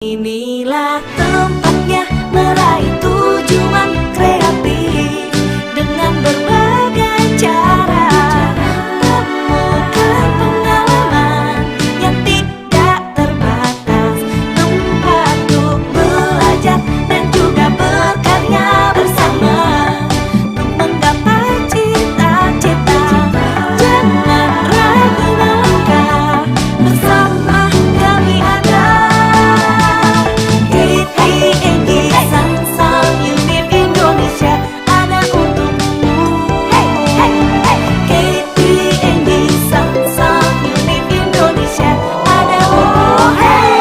Inilah tempatnya meraih tujuan kreatif dengan berbagai cara. Temukan pengalaman yang tidak terbatas, tempat untuk belajar dan juga berkarya bersama untuk menggapai cita-cita. Jangan ragu melangkah, bersama kami ada KT&G, SangSang Univ Indonesia ada untukmu. Hey, hey, hey. KT&G, SangSang Univ Indonesia ada untukmu. Hey.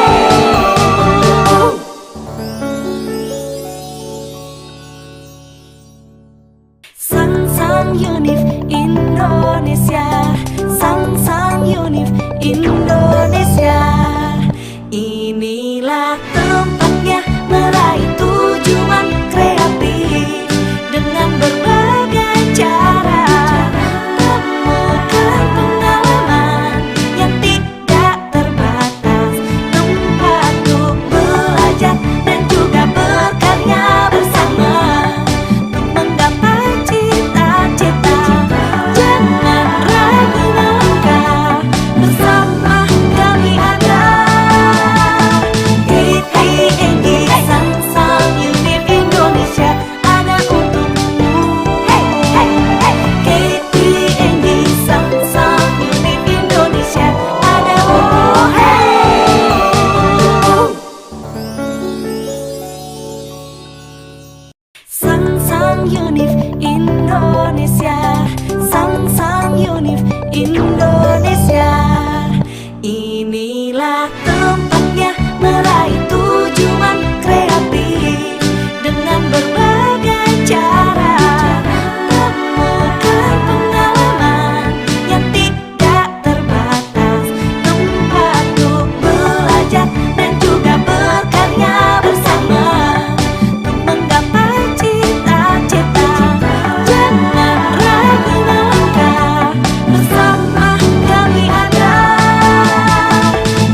SangSang Univ Indonesia, SangSang Univ Indonesia. Inilah tempatnya meraih tujuan kreatif dengan berbagai cara. Temukan pengalaman yang tidak terbatas, tempat untuk belajar dan juga berkarya bersama untuk menggapai cita-cita. Jangan ragu melangkah, bersama kami ada KT&G, SangSang Univ Indonesia ada untukmu. Hey, hey, hey. KT&G, SangSang Univ Indonesia ada untukmu. Hey. SangSang Univ Indonesia, SangSang Univ Indonesia. Inilah tempatnya meraih tujuan kreatif dengan berbagai cara. Temukan pengalaman yang tidak terbatas, tempat untuk belajar dan juga berkarya bersama untuk menggapai cita-cita. Jangan ragu melangkah, bersama kami ada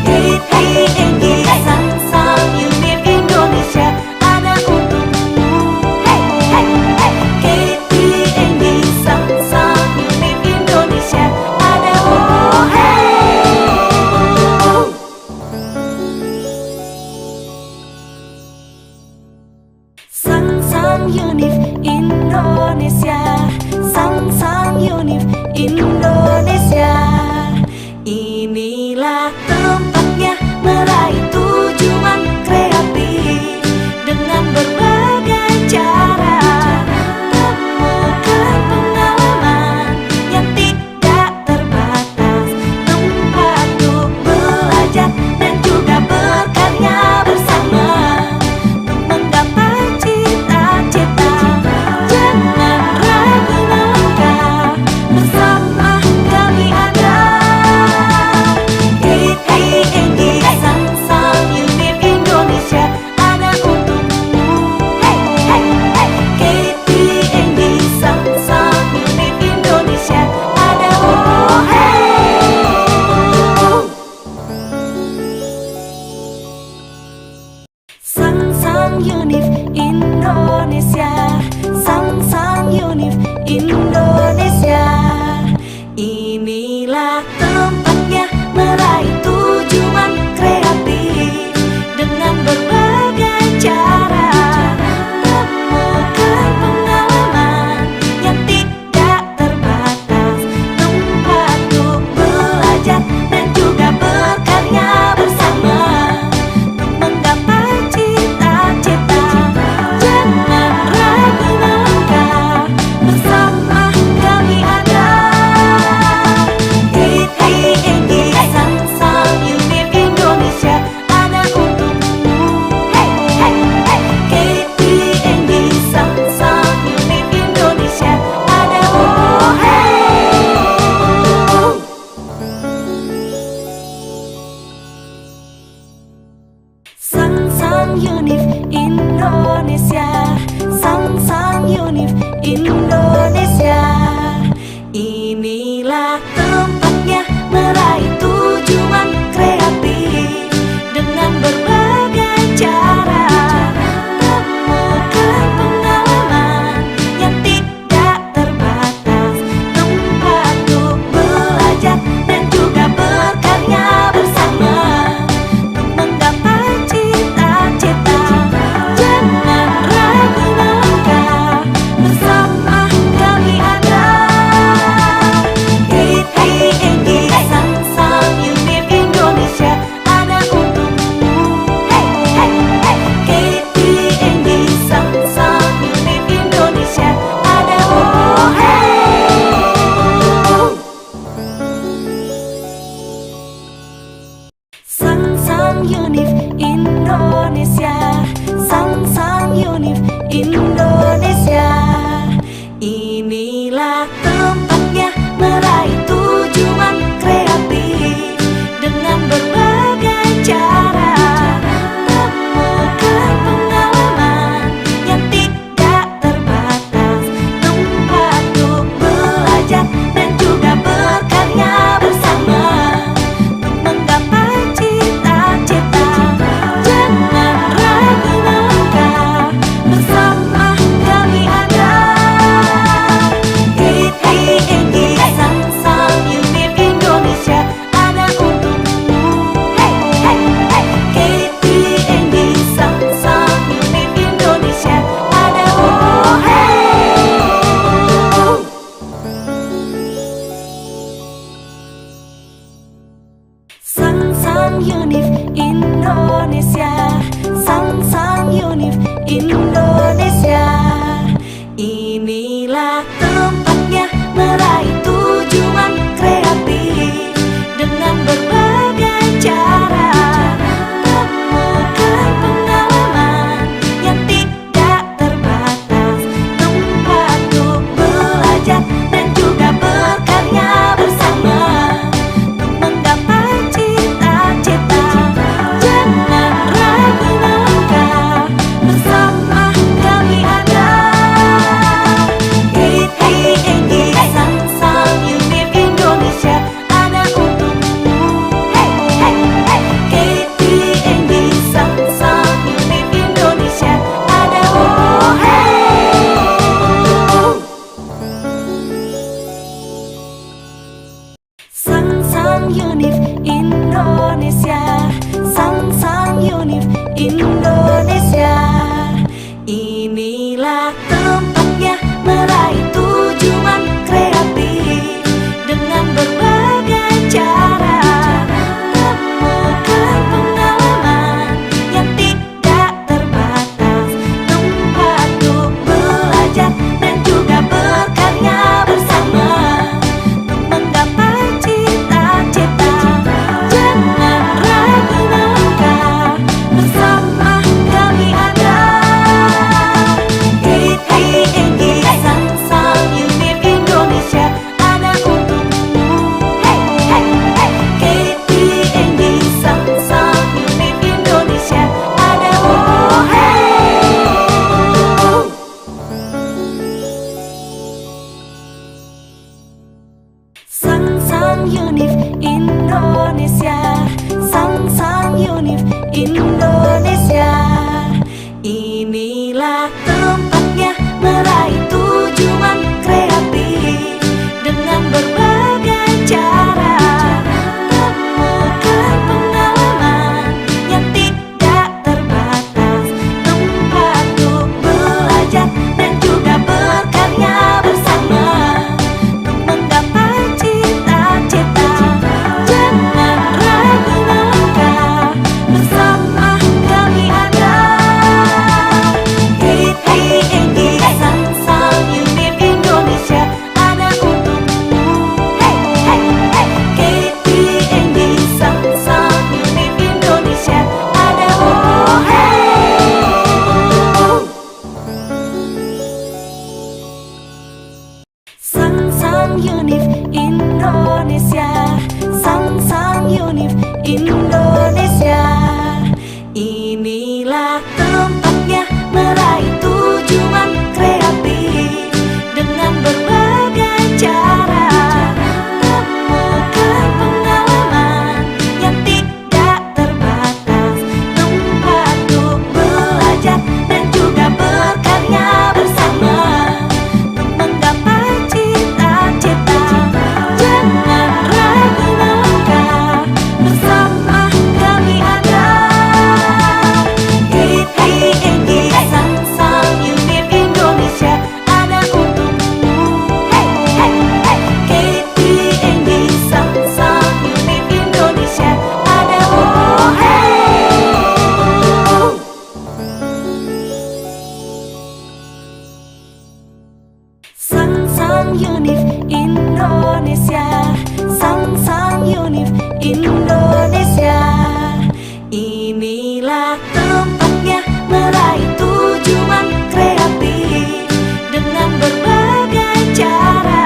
KT&G, SangSang Univ Indonesia ada untukmu. Hey, hey, hey. KT&G, SangSang Univ Indonesia ada untukmu. Hey. SangSang Univ Indonesia, SangSang Univ Indonesia. Inilah tempatnya meraih tujuan kreatif dengan berbagai cara. Temukan pengalaman yang tidak terbatas, tempat untuk belajar dan juga berkarya bersama untuk menggapai cita-cita. Jangan ragu melangkah, bersama kami ada KT&G, SangSang Univ Indonesia ada untukmu. Hey, hey, hey. KT&G, SangSang Univ Indonesia ada untukmu. Hey. SangSang Univ Indonesia, SangSang Univ Indonesia. Inilah tempatnya meraih tujuan kreatif dengan berbagai cara. Temukan pengalaman yang tidak terbatas, tempat untuk belajar dan juga berkarya bersama untuk menggapai cita-cita. Jangan ragu melangkah, bersama kami ada KT&G, SangSang Univ Indonesia ada untukmu. Hey, hey, hey. KT&G, SangSang Univ Indonesia ada untukmu. Hey. SangSang Univ Indonesia, SangSang Univ Indonesia. Inilah tempatnya meraih tujuan kreatif dengan berbagai Indonesia. Inilah tempatnya meraih tujuan kreatif dengan berbagai cara. Temukan pengalaman yang tidak terbatas, tempat untuk belajar dan juga berkarya bersama untuk menggapai cita-cita. Jangan ragu melangkah, bersama kami ada KT&G, SangSang Univ Indonesia ada untukmu. KT&G, SangSang Univ Indonesia ada SangSang Univ Indonesia, SangSang Univ Indonesia. Inilah tempatnya meraih tujuan kreatif dengan berbagai cara. Temukan pengalaman yang tidak terbatas, tempat untuk belajar dan juga berkarya bersama untuk menggapai cita-cita. Jangan ragu melangkah, bersama kami ada KT&G, SangSang Univ Indonesia ada untukmu. KT&G, SangSang Univ Indonesia ada SangSang Univ Indonesia, SangSang Univ Indonesia. Inilah tempatnya meraih tujuan kreatif dengan berbagai cara. Temukan pengalaman yang tidak terbatas, tempat untuk belajar dan juga berkarya bersama untuk menggapai cita-cita. Jangan ragu melangkah, bersama kami ada KT&G, SangSang Univ Indonesia ada untukmu. KT&G, SangSang Univ Indonesia ada SangSang Univ Indonesia, SangSang Univ Indonesia. Inilah tempatnya meraih tujuan kreatif dengan berbagai cara.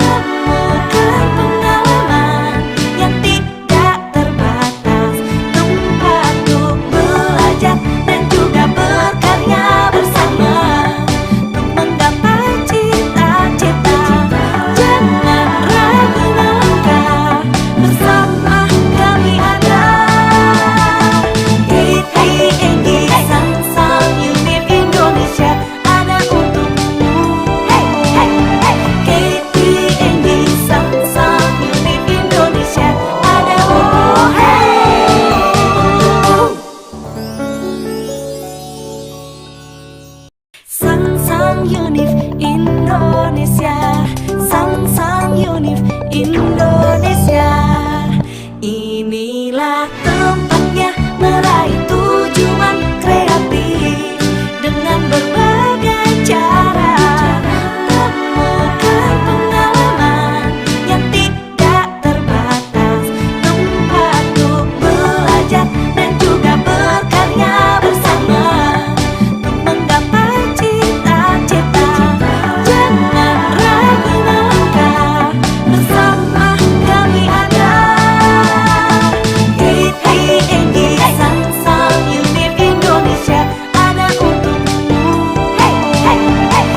Temukan pengalaman yang tidak terbatas, tempat untuk belajar dan juga berkarya bersama untuk menggapai cita-cita. Jangan ragu melangkah, bersama kami ada KT&G, SangSang Univ Indonesia ada untukmu. KT&G, SangSang Univ Indonesia ada SangSang Univ Indonesia, SangSang Univ Indonesia. Inilah tempatnya meraih tujuan kreatif dengan berbagai cara. Temukan pengalaman yang tidak terbatas, tempat untuk belajar dan juga berkarya bersama untuk menggapai cita-cita. Jangan ragu melangkah, bersama kami ada KT&G, SangSang Univ Indonesia ada untukmu.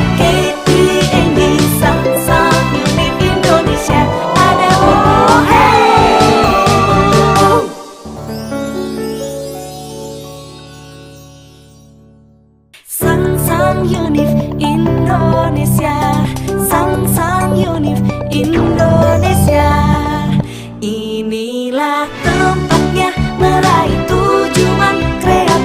KT&G, SangSang Univ Indonesia ada SangSang Univ Indonesia, SangSang Univ Indonesia. Inilah tempatnya meraih tujuan kreatif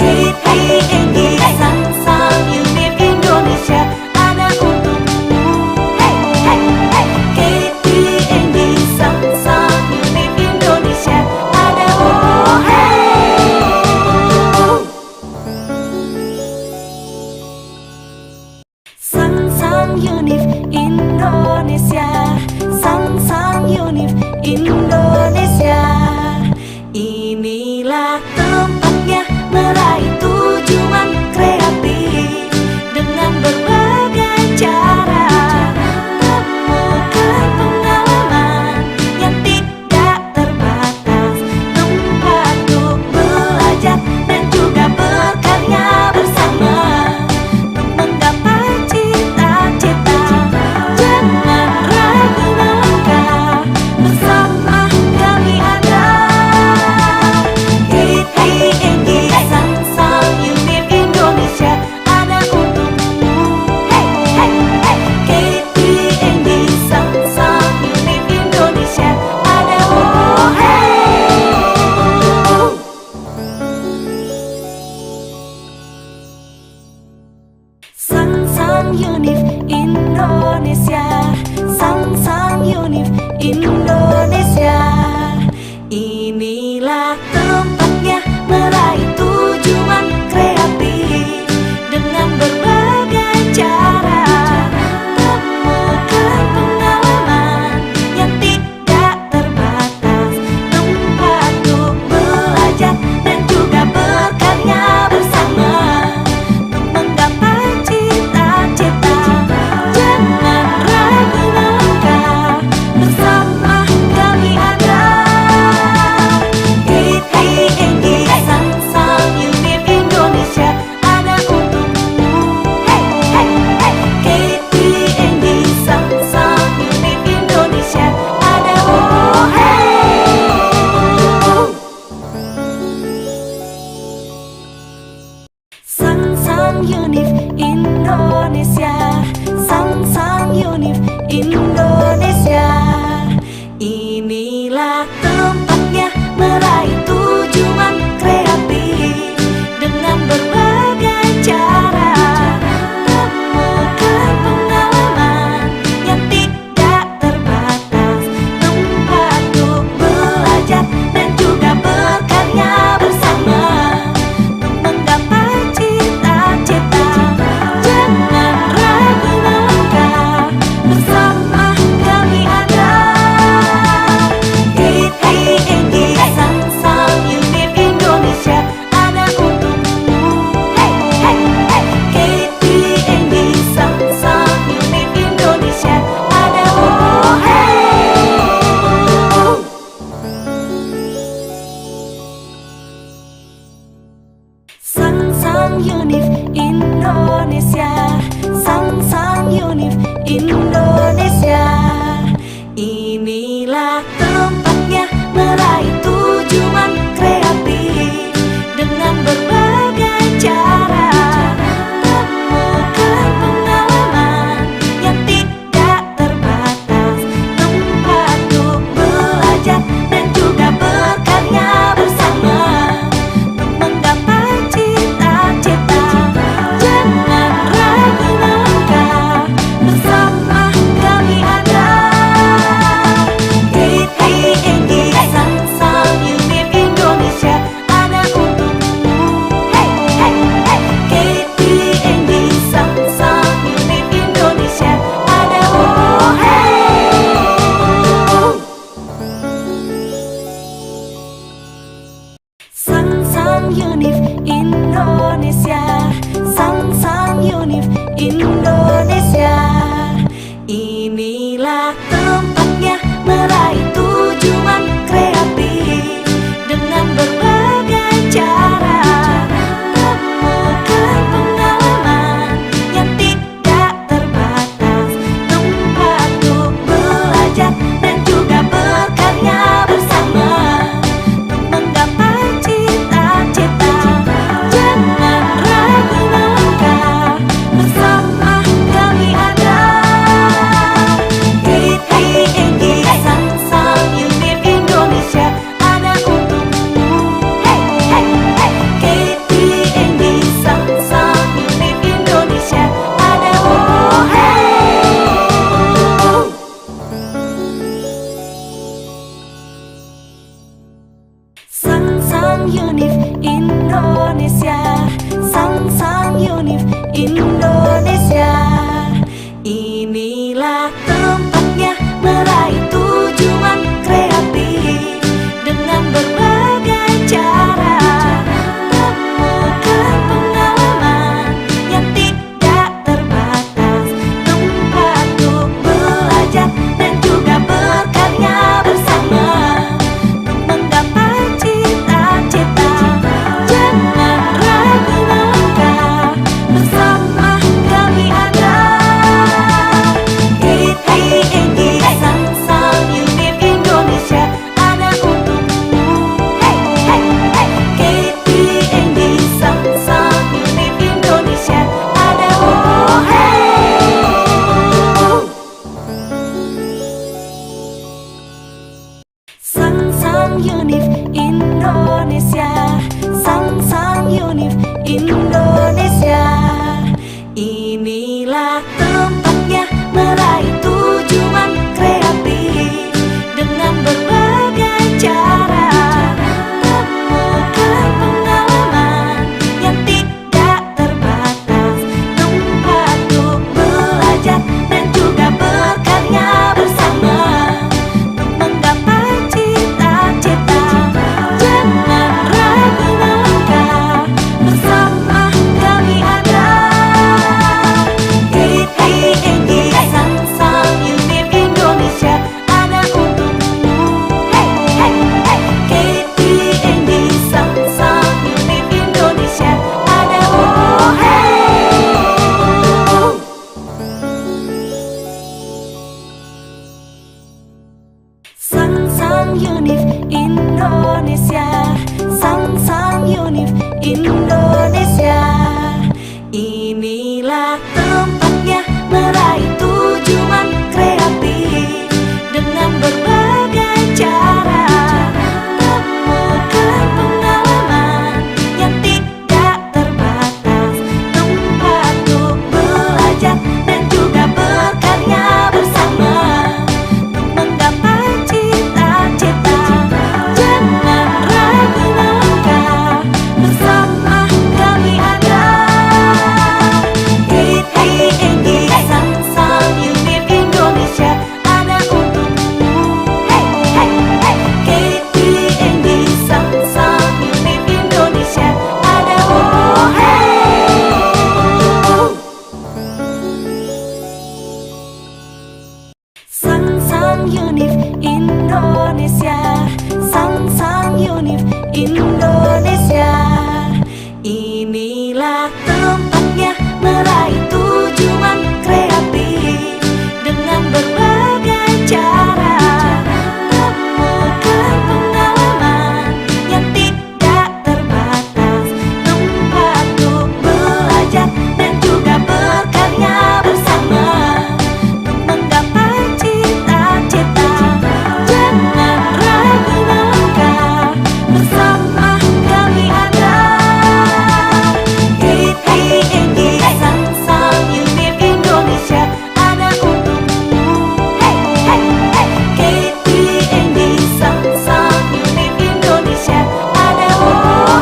KT&G SangSang Univ Indonesia ada untukmu. KT&G SangSang Univ Indonesia ada untukmu. SangSang Univ Indonesia, SangSang Univ Indonesia. Inilah tempatnya meraih tujuan kreatif dengan berbagai cara. Temukan pengalaman yang tidak terbatas, tempat untuk belajar dan juga berkarya bersama untuk menggapai cita-cita. Jangan ragu melangkah, bersama kami ada. Inilah tempatnya meraih tujuan kreatif dengan berbagai cara. Temukan pengalaman yang tidak terbatas, tempat untuk belajar dan juga berkarya bersama untuk menggapai cita-cita. Jangan ragu melangkah, bersama kami ada KT&G, SangSang Univ Indonesia ada untukmu. Hey, hey, hey. KT&G, SangSang Univ Indonesia ada untukmu. Hey. SangSang Univ Indonesia, SangSang Univ Indonesia. Inilah tempatnya meraih tujuan kreatif dengan berbagai cara. Temukan pengalaman yang tidak terbatas, tempat untuk belajar dan juga berkarya bersama untuk menggapai cita-cita. Jangan ragu melangkah, bersama kami ada KT&G, SangSang Univ Indonesia ada untukmu. Hey, hey, hey. KT&G, SangSang Univ Indonesia ada untukmu. Hey. SangSang Univ Indonesia, SangSang Univ Indonesia. Inilah tempatnya meraih tujuan kreatif dengan berbagai cara. Temukan pengalaman yang tidak terbatas, tempat untuk belajar dan juga berkarya bersama untuk menggapai cita-cita. Jangan ragu melangkah, bersama kami ada KT&G, SangSang Univ Indonesia ada untukmu. Hey, hey, hey. KT&G, SangSang Univ Indonesia ada untukmu. Hey. SangSang Univ Indonesia, SangSang Univ Indonesia. Inilah tempatnya meraih tujuan kreatif dengan berbagai cara. Temukan pengalaman yang tidak terbatas, tempat untuk belajar dan juga berkarya bersama untuk menggapai cita-cita. Jangan ragu melangkah, bersama kami ada KT&G, SangSang Univ Indonesia ada untukmu. Hey, hey, hey. KT&G, SangSang Univ Indonesia ada untukmu. Hey. SangSang Univ Indonesia, SangSang Univ Indonesia. Inilah tempatnya meraih tujuan kreatif dengan berbagai cara. Temukan pengalaman yang tidak terbatas, tempat untuk belajar dan juga berkarya bersama untuk menggapai cita-cita. Jangan ragu melangkah, bersama kami ada KT&G, SangSang Univ Indonesia ada untukmu. Hey, hey, hey. KT&G, SangSang Univ Indonesia ada untukmu. Hey. SangSang Univ Indonesia, SangSang Univ Indonesia. Inilah tempatnya meraih tujuan kreatif dengan berbagai cara. Indonesia. Inilah tempatnya meraih tujuan kreatif dengan berbagai cara. Temukan pengalaman yang tidak terbatas, tempat untuk belajar dan juga berkarya bersama untuk menggapai cita-cita. Jangan ragu melangkah, bersama kami ada KT&G, SangSang Univ Indonesia ada untukmu. KT&G, SangSang Univ Indonesia ada untukmu.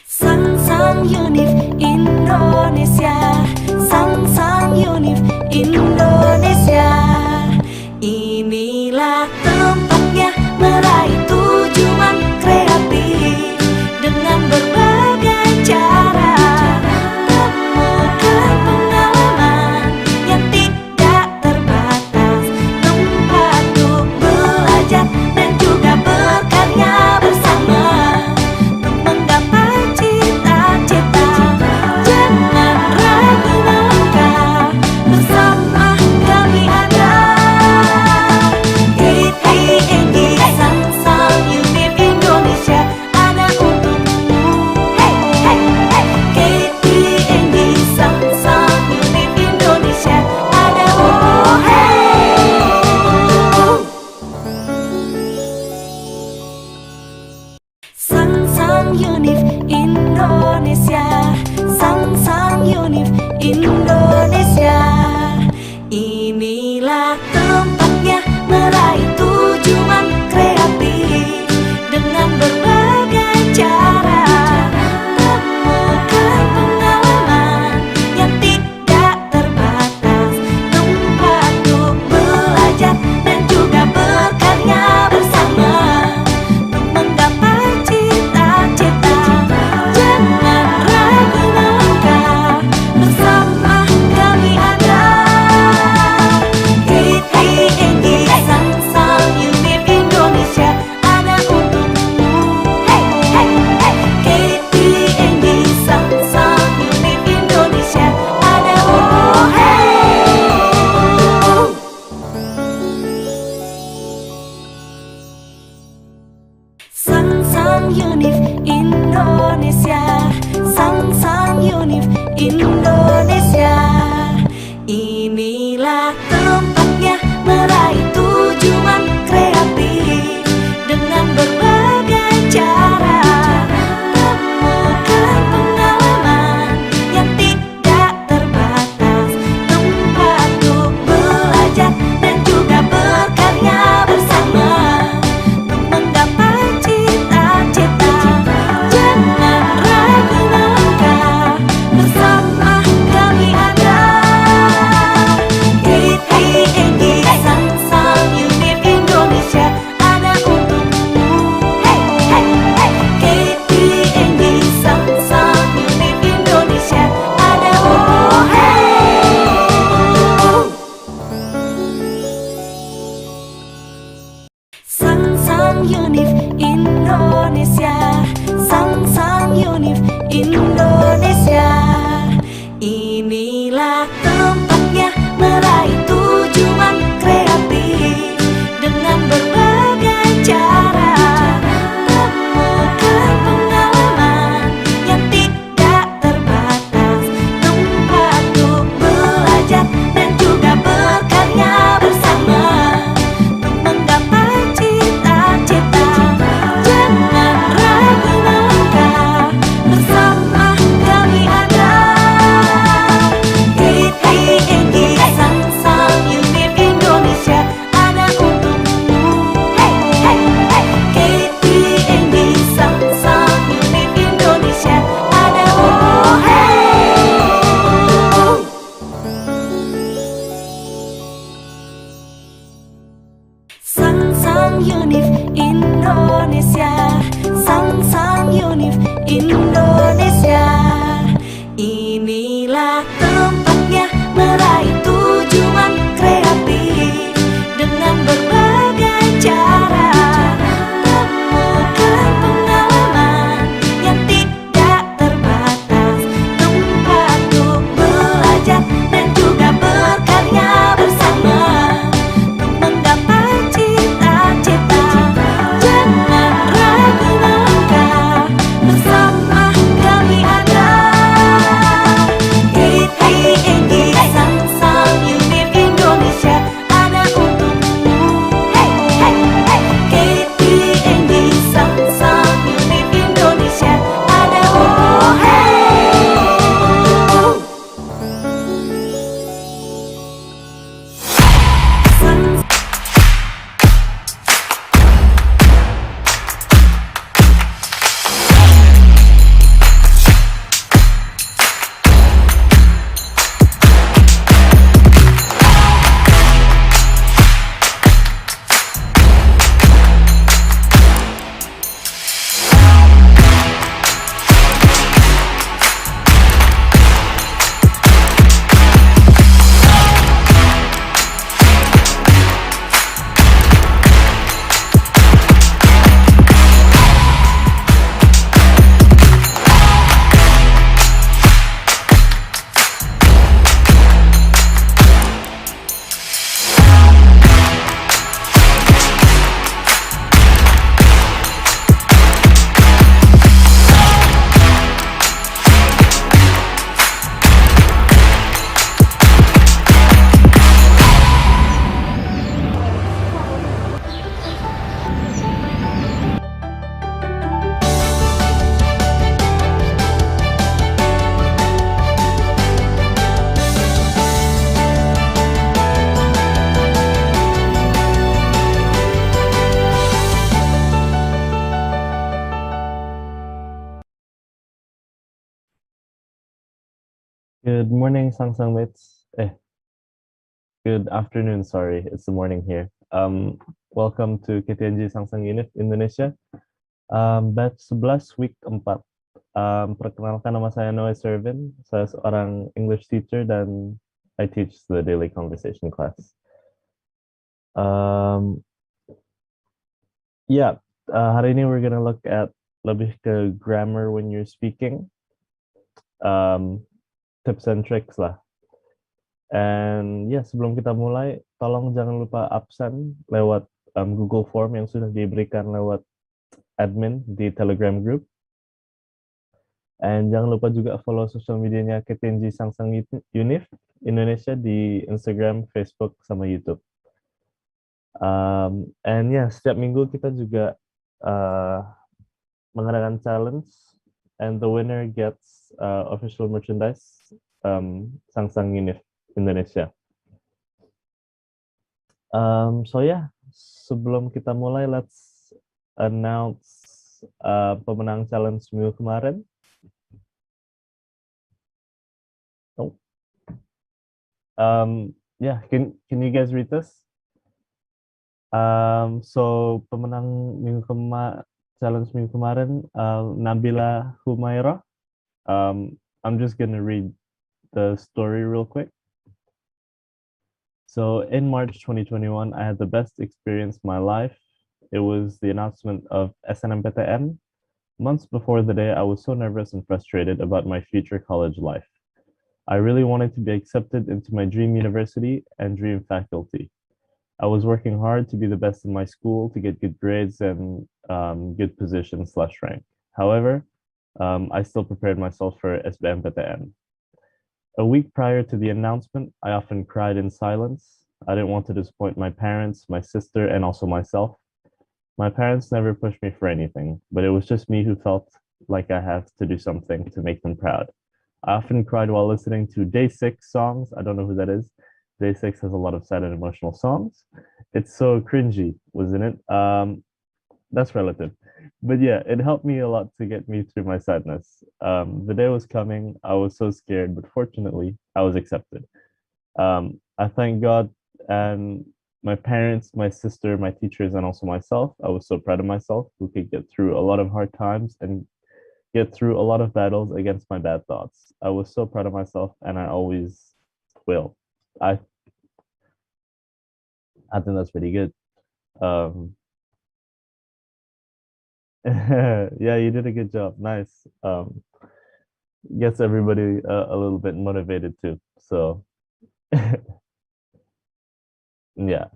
SangSang Univ Indonesia, SangSang Univ Indonesia. Inilah tempatnya meraih tujuan kreatif dengan berbagai cara. Temukan pengalaman yang tidak terbatas, tempat untuk belajar dan juga berkarya bersama untuk menggapai cita-cita. Jangan ragu melangkah, bersama kami ada KT&G, SangSang Univ Indonesia ada untukmu. KT&G, SangSang Univ Indonesia ada untukmu. SangSang Univ Indonesia, SangSang Univ Indonesia. Inilah tempatnya meraih tujuan kreatif dengan berbagai cara. Temukan pengalaman yang tidak terbatas, tempat untuk belajar dan juga berkarya bersama untuk menggapai cita-cita. Jangan ragu melangkah, bersama kami ada KT&G, SangSang Univ Indonesia ada untukmu. KT&G, SangSang Univ Indonesia ada untukmu. SangSang Univ Indonesia, SangSang Univ Indonesia. Inilah tempatnya meraih tujuan kreatif dengan berbagai cara. Temukan pengalaman yang tidak terbatas, tempat untuk belajar dan juga berkarya bersama untuk menggapai cita-cita. Jangan ragu melangkah, bersama kami ada KT&G, SangSang Univ Indonesia ada untukmu. KT&G, SangSang Univ Indonesia ada untukmu. SangSang Univ Indonesia, SangSang Univ Indonesia. Inilah tempatnya meraih tujuan kreatif dengan berbagai cara. Temukan pengalaman yang tidak terbatas, tempat untuk belajar dan juga berkarya bersama untuk menggapai cita-cita. Jangan ragu melangkah, bersama kami ada KT&G, SangSang Univ Indonesia ada untukmu. KT&G, SangSang Univ Indonesia ada untukmu. SangSang Univ Indonesia, SangSang Univ Indonesia. Inilah tempatnya meraih tujuan kreatif Good morning, SangSang mates. Good afternoon, sorry, it's the morning here. Welcome to KT&G SangSang Univ Indonesia. Batch 11 week 4. Perkenalkan nama saya Noah Servin. Saya seorang English teacher dan I teach the daily conversation class. Um, yeah, hari ini we're gonna look at lebih ke grammar when you're speaking. Tips and tricks lah. And ya, sebelum kita mulai, tolong jangan lupa absen lewat Google Form yang sudah diberikan lewat admin di Telegram group. And jangan lupa juga follow sosial medianya KT&G SangSang Univ Indonesia di Instagram, Facebook, sama YouTube. And ya, setiap minggu kita juga mengadakan challenge, and the winner gets official merchandise SangSang Univ Indonesia. So yeah, sebelum kita mulai, let's announce pemenang challenge minggu kemarin. Oh. Yeah, can you guys read this? So pemenang challenge minggu kemarin, Nabila Humaira. I'm just gonna read the story real quick. So in March 2021, I had the best experience of my life. It was the announcement of SNMPTN. Months before the day, I was so nervous and frustrated about my future college life. I really wanted to be accepted into my dream university and dream faculty. I was working hard to be the best in my school, to get good grades and good position/rank. However, I still prepared myself for SBMPTN. A week prior to the announcement, I often cried in silence. I didn't want to disappoint my parents, my sister, and also myself. My parents never pushed me for anything, but it was just me who felt like I had to do something to make them proud. I often cried while listening to Day 6 songs. I don't know who that is. Day 6 has a lot of sad and emotional songs. It's so cringy, wasn't it? That's relative. But yeah, it helped me a lot to get me through my sadness. The day was coming. I was so scared, but fortunately, I was accepted. I thank God and my parents, my sister, my teachers, and also myself. I was so proud of myself who could get through a lot of hard times and get through a lot of battles against my bad thoughts. I was so proud of myself, and I always will. I think that's pretty good. Yeah, you did a good job. Nice. Gets everybody a little bit motivated too. So yeah.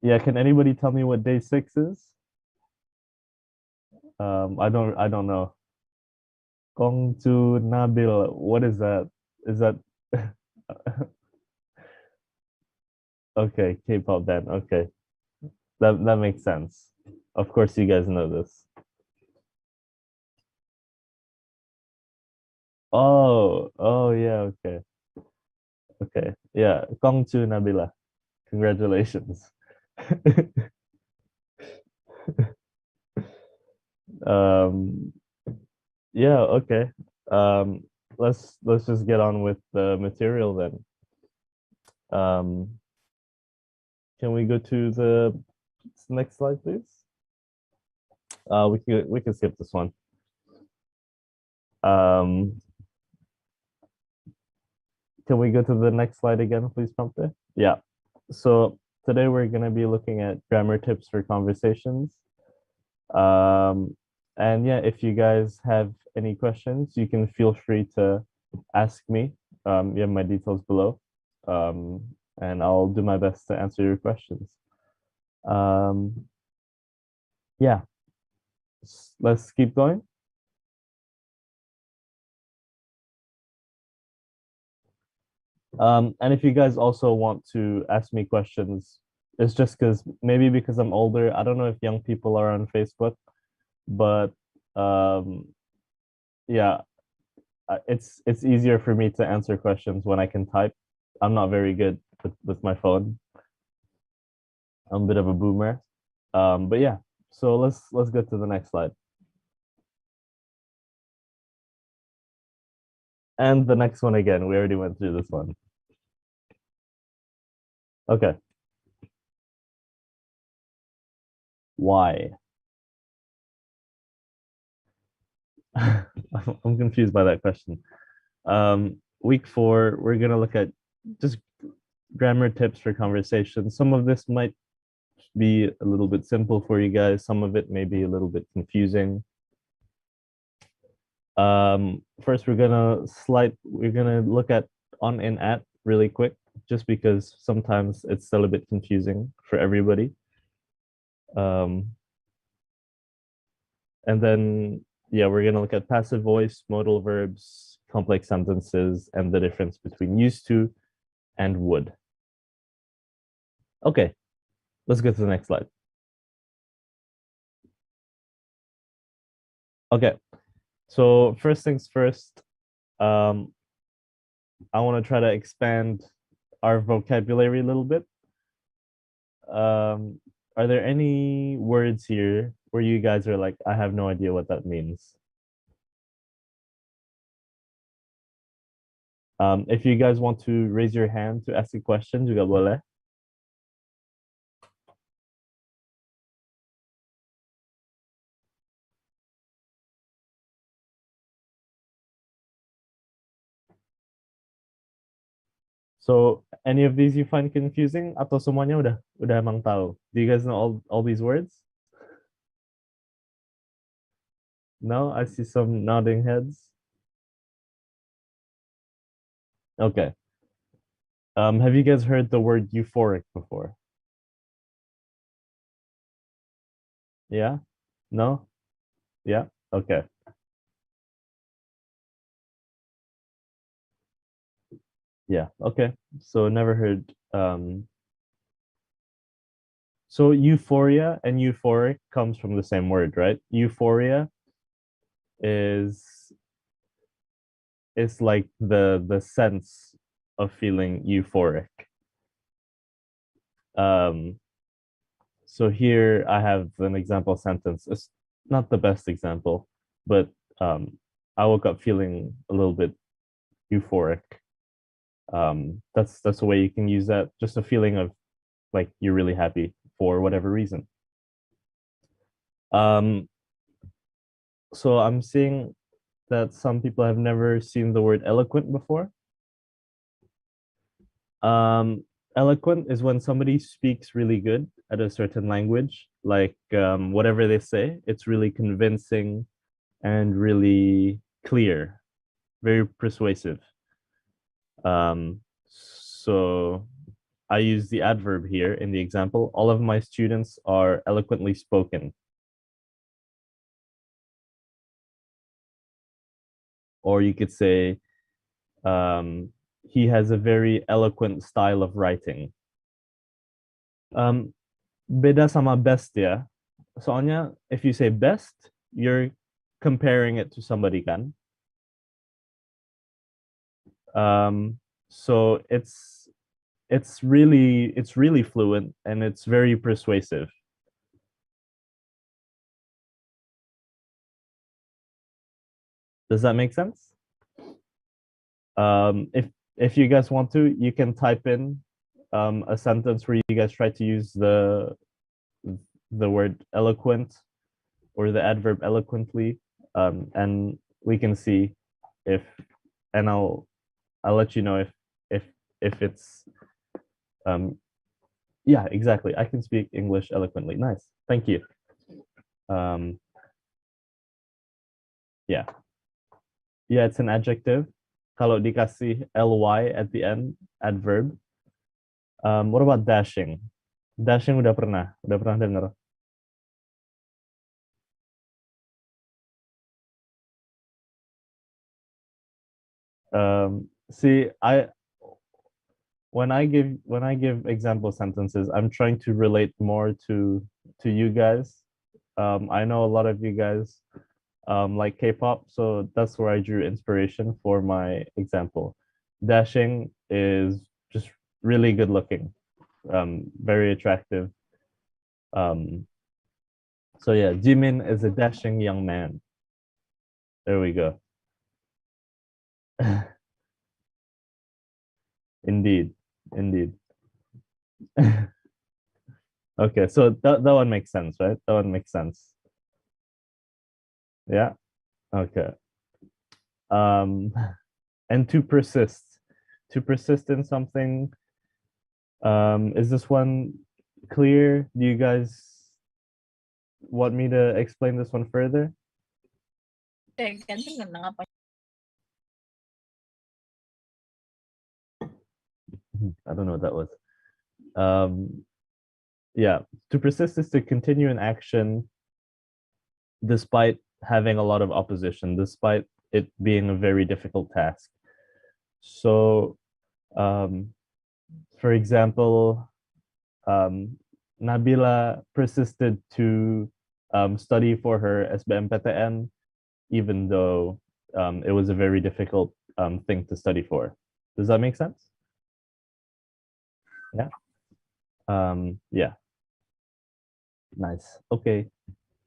Yeah, can anybody tell me what day 6 is? I don't know. Kong to Nabil. What is that? Is that okay, K-pop band. Okay. That makes sense. Of course you guys know this. Oh yeah, okay. Okay. Yeah, Kong to Nabila. Congratulations. um yeah, okay. Um let's just get on with the material then. Um can we go to the next slide, please? We can skip this one. Um can we go to the next slide again, please, Prompter? Yeah. So today we're gonna be looking at grammar tips for conversations. And yeah, if you guys have any questions, you can feel free to ask me. You have my details below. And I'll do my best to answer your questions. Yeah, let's keep going. And if you guys also want to ask me questions, it's just because I'm older. I don't know if young people are on Facebook, but yeah, it's easier for me to answer questions when I can type. I'm not very good with my phone. I'm a bit of a boomer. But yeah, so let's go to the next slide. And the next one again. We already went through this one. Okay. Why? I'm confused by that question. Week 4, we're gonna look at just grammar tips for conversation. Some of this might be a little bit simple for you guys. Some of it may be a little bit confusing. First, we're gonna look at on and at really quick, just because sometimes it's still a bit confusing for everybody. And then, yeah, we're gonna look at passive voice, modal verbs, complex sentences, and the difference between used to and would. Okay, let's go to the next slide. Okay, so first things first, I want to try to expand our vocabulary a little bit. Are there any words here where you guys are like, I have no idea what that means? If you guys want to raise your hand to ask a question, juga boleh. So any of these you find confusing atau semuanya udah emang tahu? Do you guys know all these words? No, I see some nodding heads. Okay. Have you guys heard the word euphoric before? Yeah? No? Yeah? Okay. Yeah. Okay. So never heard. So euphoria and euphoric comes from the same word, right? Euphoria is like the sense of feeling euphoric. Um, so here I have an example sentence. It's not the best example, but I woke up feeling a little bit euphoric. That's a way you can use that. Just a feeling of like you're really happy for whatever reason. Um, so I'm seeing that some people have never seen the word eloquent before. Eloquent is when somebody speaks really good at a certain language, like whatever they say, it's really convincing and really clear, very persuasive. So I use the adverb here in the example. All of my students are eloquently spoken. Or you could say, he has a very eloquent style of writing. Beda sama best ya. Soalnya if you say best, you're comparing it to somebody kan. So it's really fluent and it's very persuasive. Does that make sense? If you guys want to, you can type in a sentence where you guys try to use the word eloquent or the adverb eloquently, and we can see if, and I'll let you know if it's yeah, exactly. I can speak English eloquently. Nice. Thank you. Yeah. Yeah, it's an adjective. Kalau dikasih ly at the end, adverb. What about dashing? Dashing udah pernah dengar. See, when I give example sentences, I'm trying to relate more to you guys. I know a lot of you guys like K-pop, so that's where I drew inspiration for my example. Dashing is just really good looking, very attractive. So yeah, Jimin is a dashing young man. There we go. Indeed, indeed. Okay, so that one makes sense, right? That one makes sense. Yeah. Okay. Um, and to persist in something. Is this one clear? Do you guys want me to explain this one further? I don't know what that was. Um, yeah, to persist is to continue an action despite having a lot of opposition, despite it being a very difficult task. So, um, for example, Nabila persisted to study for her SBMPTN, even though it was a very difficult thing to study for. Does that make sense? Yeah. Yeah. Nice. Okay.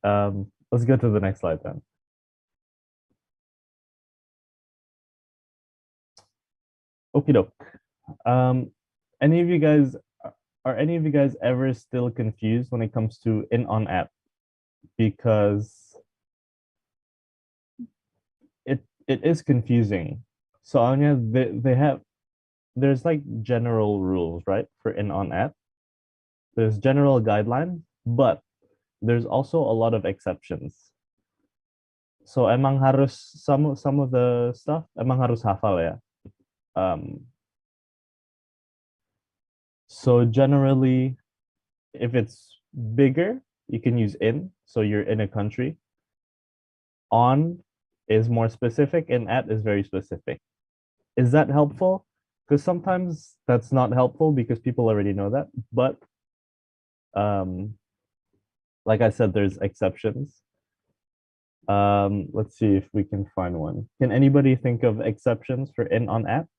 Let's go to the next slide then. Okie doke. Um, any of you guys are any of you guys ever still confused when it comes to in on app? Because it is confusing. So Anya, they have there's like general rules, right, for in on app. There's general guidelines, but there's also a lot of exceptions. So emang harus some of the stuff emang harus hafal ya. So generally, if it's bigger, you can use in. So you're in a country. On is more specific, and at is very specific. Is that helpful? Because sometimes that's not helpful because people already know that. But um, like I said, there's exceptions. Let's see if we can find one. Can anybody think of exceptions for in on at?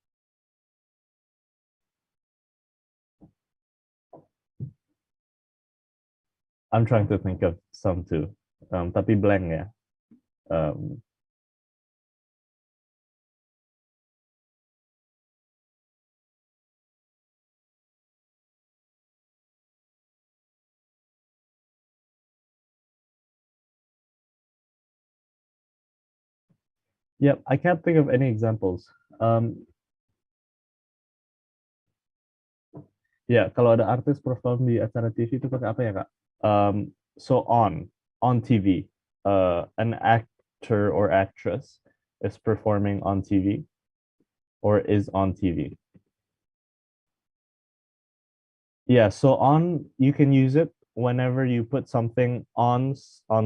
I'm trying to think of some too. Tapi blank ya. Um, yeah, I can't think of any examples. Ya, kalau ada artis perform di acara TV itu pakai apa ya, Kak? So on TV, an actor or actress is performing on TV or is on TV. Yeah, so on you can use it whenever you put something on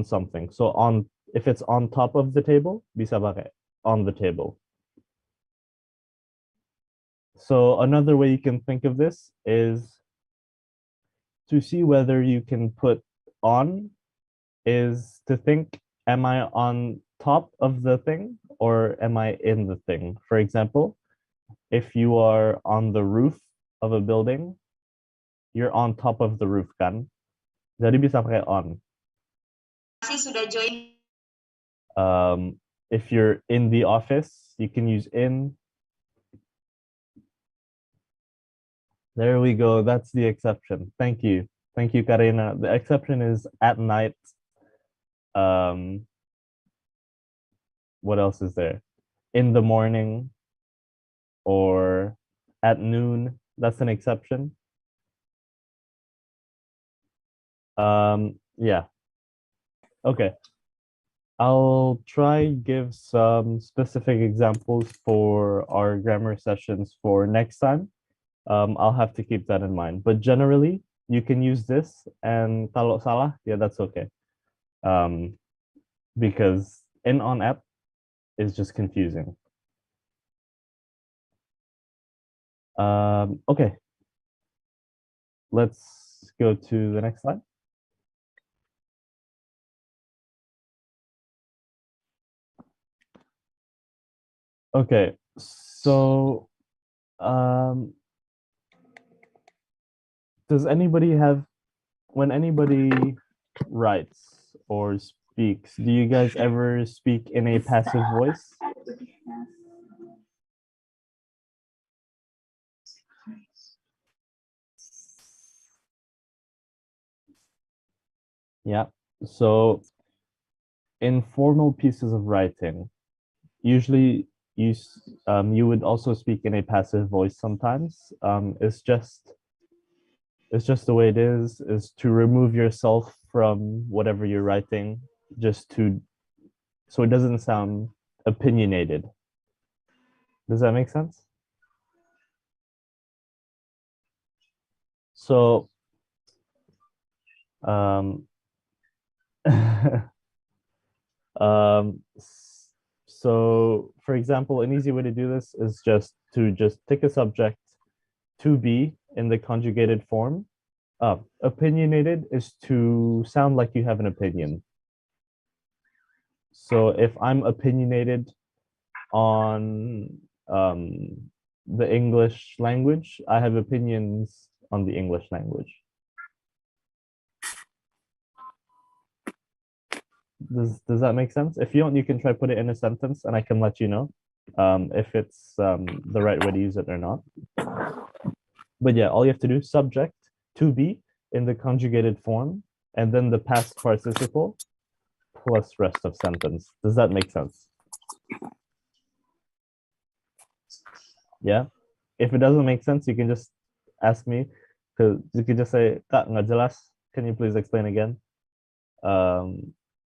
something. So on if it's on top of the table, bisa pakai on the table. So another way you can think of this is to see whether you can put on is to think, am I on top of the thing or am I in the thing? For example, if you are on the roof of a building, you're on top of the roof kan? Jadi bisa pakai on. Sudah join. If you're in the office, you can use in. There we go. That's the exception. Thank you. Thank you, Karina. The exception is at night. What else is there? In the morning or at noon. That's an exception. Yeah. Okay. I'll try give some specific examples for our grammar sessions for next time. I'll have to keep that in mind. But generally, you can use this and kalau salah, yeah, that's okay. Because in on app is just confusing. Okay. Let's go to the next slide. Okay, so does anybody have, when anybody writes or speaks, do you guys ever speak in a passive voice? Yeah. So in formal pieces of writing, usually you would also speak in a passive voice sometimes. It's just the way it is to remove yourself from whatever you're writing, just to so it doesn't sound opinionated. Does that make sense? So um Um, so for example, an easy way to do this is just take a subject to be in the conjugated form. Opinionated is to sound like you have an opinion. So if I'm opinionated on the English language, I have opinions on the English language. Does that make sense? If you don't, you can try put it in a sentence and I can let you know if it's the right way to use it or not. But yeah, all you have to do, subject to be in the conjugated form, and then the past participle plus rest of sentence. Does that make sense? Yeah. If it doesn't make sense, you can just ask me. Because you could just say, Kak, nggak jelas. Can you please explain again?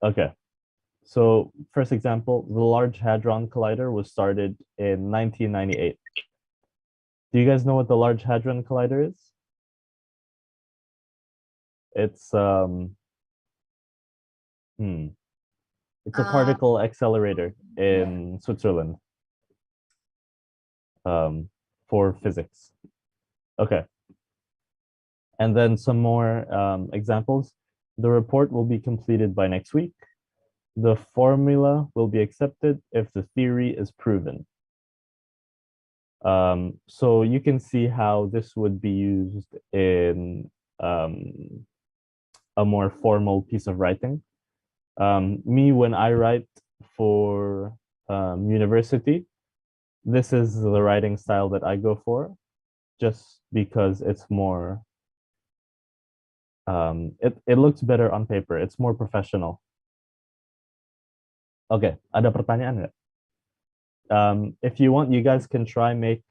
Okay. So first example, the Large Hadron Collider was started in 1998. Do you guys know what the Large Hadron Collider is? It's it's a particle accelerator in Switzerland for physics. Okay. And then some more examples. The report will be completed by next week. The formula will be accepted if the theory is proven. So you can see how this would be used in a more formal piece of writing. Me, when I write for university, this is the writing style that I go for, just because it's more, it looks better on paper. It's more professional. Okay, ada pertanyaan nggak? If you want, you guys can try make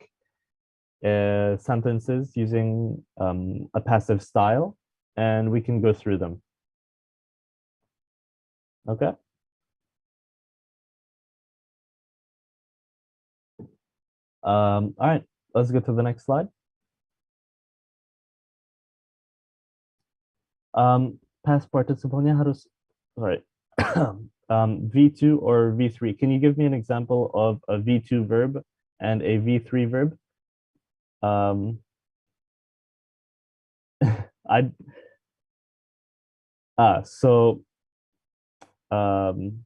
sentences using a passive style, and we can go through them. Okay. All right, let's go to the next slide. Past participalnya harus, sorry, V2 or V3. Can you give me an example of a V2 verb and a V3 verb? I so um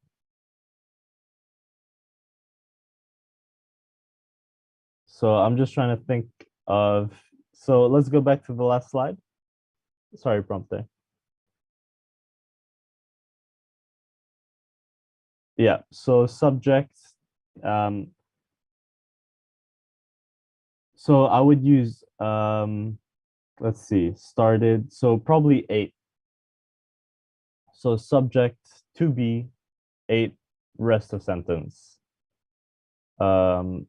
so I'm just trying to think of, so let's go back to the last slide. Sorry, prompter. Yeah, so subject, so I would use let's see, started, so probably 8. So subject to be 8, rest of sentence. Or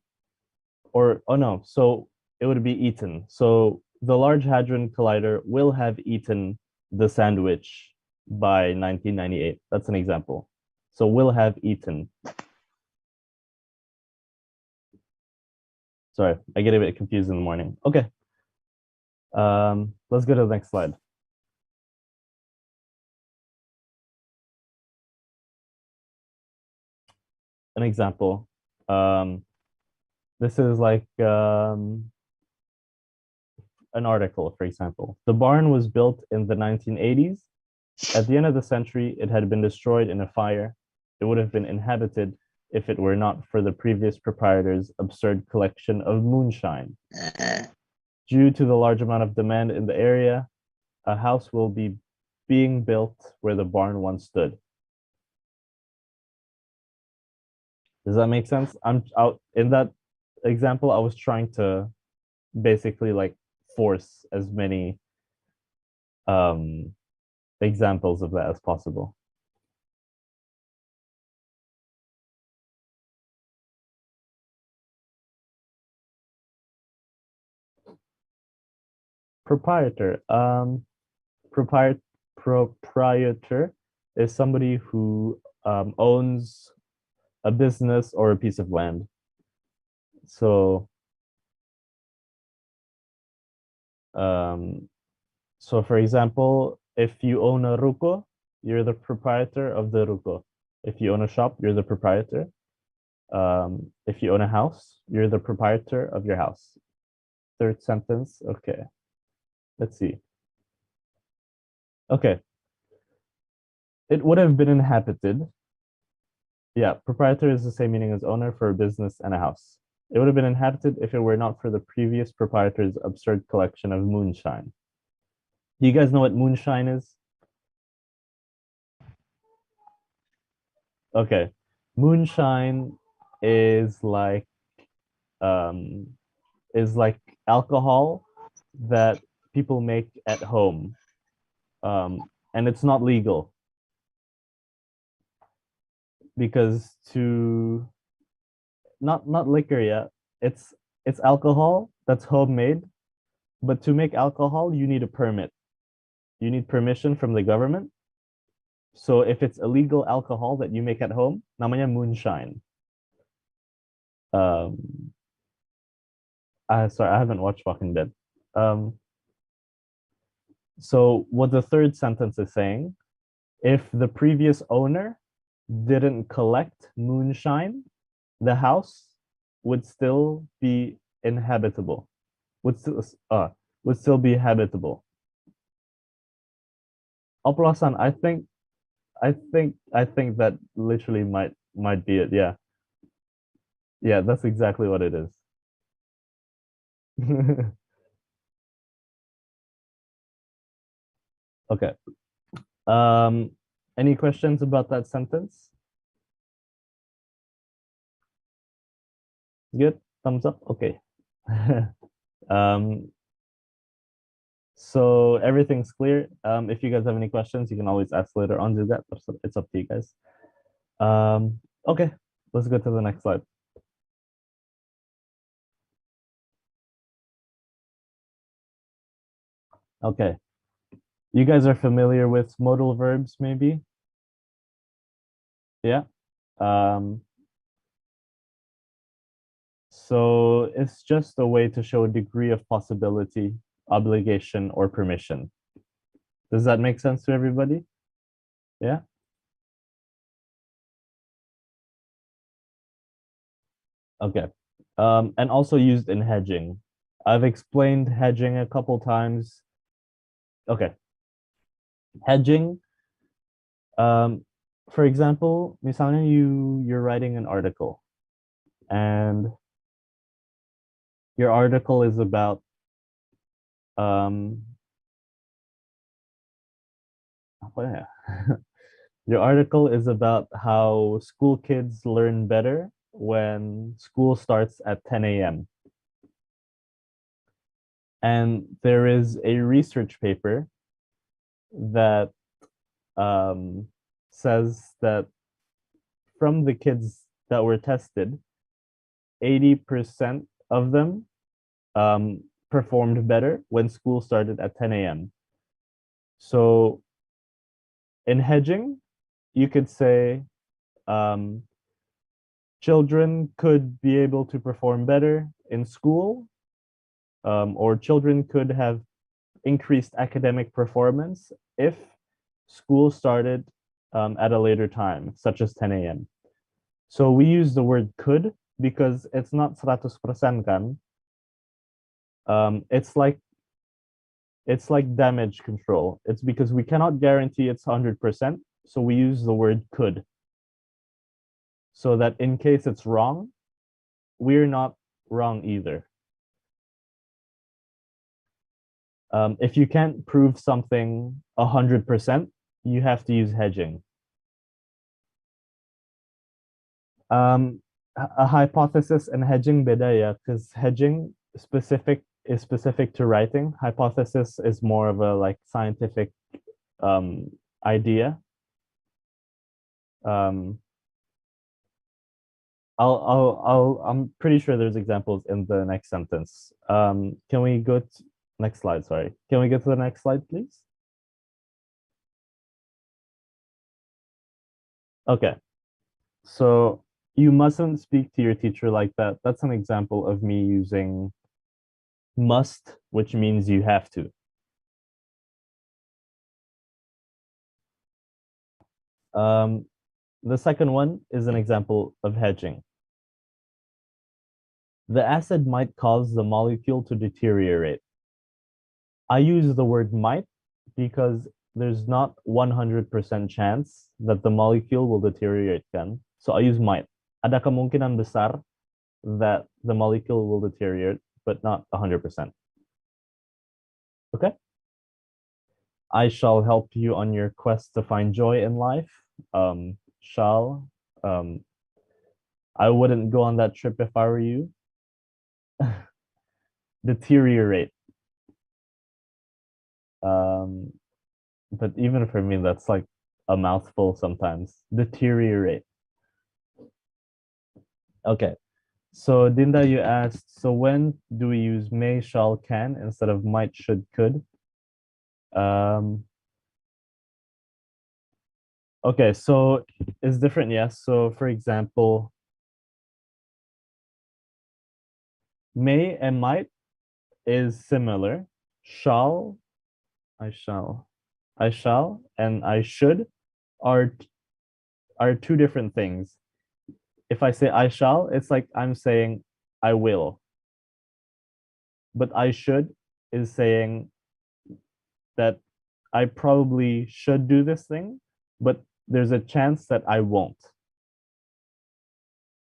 oh no, so it would be eaten. So the Large Hadron Collider will have eaten the sandwich by 1998. That's an example. So will have eaten. Sorry, I get a bit confused in the morning. Okay. Let's go to the next slide. An example. This is like an article, for example. The barn was built in the 1980s. At the end of the century, it had been destroyed in a fire. It would have been inhabited if it were not for the previous proprietor's absurd collection of moonshine. Due to the large amount of demand in the area, a house will be being built where the barn once stood. Does that make sense? I'm out in that example. I was trying to basically like force as many examples of that as possible. Proprietor. Proprietor is somebody who owns a business or a piece of land. So, for example, if you own a ruko, you're the proprietor of the ruko. If you own a shop, you're the proprietor. If you own a house, you're the proprietor of your house. Third sentence. Okay. Let's see. Okay. It would have been inhabited. Yeah, proprietor is the same meaning as owner for a business and a house. It would have been inhabited if it were not for the previous proprietor's absurd collection of moonshine. Do you guys know what moonshine is? Okay. Moonshine is like um alcohol that people make at home. And it's not legal because to not liquor, yeah. It's alcohol that's homemade, but to make alcohol you need a permit. You need permission from the government. So if it's illegal alcohol that you make at home, namanya moonshine. Sorry, I haven't watched Walking Dead. So what the third sentence is saying, if the previous owner didn't collect moonshine, the house would still be inhabitable. Would still be habitable. Operasan, I think that literally might be it. Yeah. Yeah, that's exactly what it is. Okay. Any questions about that sentence? Good. Thumbs up. Okay. um, so everything's clear. If you guys have any questions, you can always ask later on. Do that. It's up to you guys. Okay. Let's go to the next slide. Okay. You guys are familiar with modal verbs, maybe? Yeah. So it's just a way to show a degree of possibility, obligation, or permission. Does that make sense to everybody? Yeah? Okay. And also used in hedging. I've explained hedging a couple times. Okay. Hedging, for example, misalnya you're writing an article and your article is about apa ya? Your article is about how school kids learn better when school starts at 10 a.m. And there is a research paper that says that from the kids that were tested, 80% of them performed better when school started at 10 a.m. So in hedging, you could say children could be able to perform better in school, or children could have increased academic performance if school started at a later time, such as 10 a.m. So we use the word could because it's not 100% kan. It's like damage control. It's because we cannot guarantee it's 100%, so we use the word could. So that in case it's wrong, we're not wrong either. If you can't prove something 100%, you have to use hedging. A hypothesis and hedging beda ya, because hedging is specific to writing. Hypothesis is more of a like scientific idea. I'm pretty sure there's examples in the next sentence. Can we go to next slide? Sorry. Can we go to the next slide, please? Okay. So you mustn't speak to your teacher like that. That's an example of me using must, which means you have to. The second one is an example of hedging. The acid might cause the molecule to deteriorate. I use the word might because there's not 100% chance that the molecule will deteriorate, kan? So I use might. Ada kemungkinan besar that the molecule will deteriorate, but not 100%. Okay? I shall help you on your quest to find joy in life. Shall. I wouldn't go on that trip if I were you. Deteriorate. But even for me, that's like a mouthful sometimes. Deteriorate. Okay. So Dinda, you asked, so when do we use may, shall, can instead of might, should, could? Okay, so it's different, yes. So for example, may and might is similar. Shall, I shall, and I should are two different things. If I say I shall, it's like I'm saying I will. But I should is saying that I probably should do this thing, but there's a chance that I won't.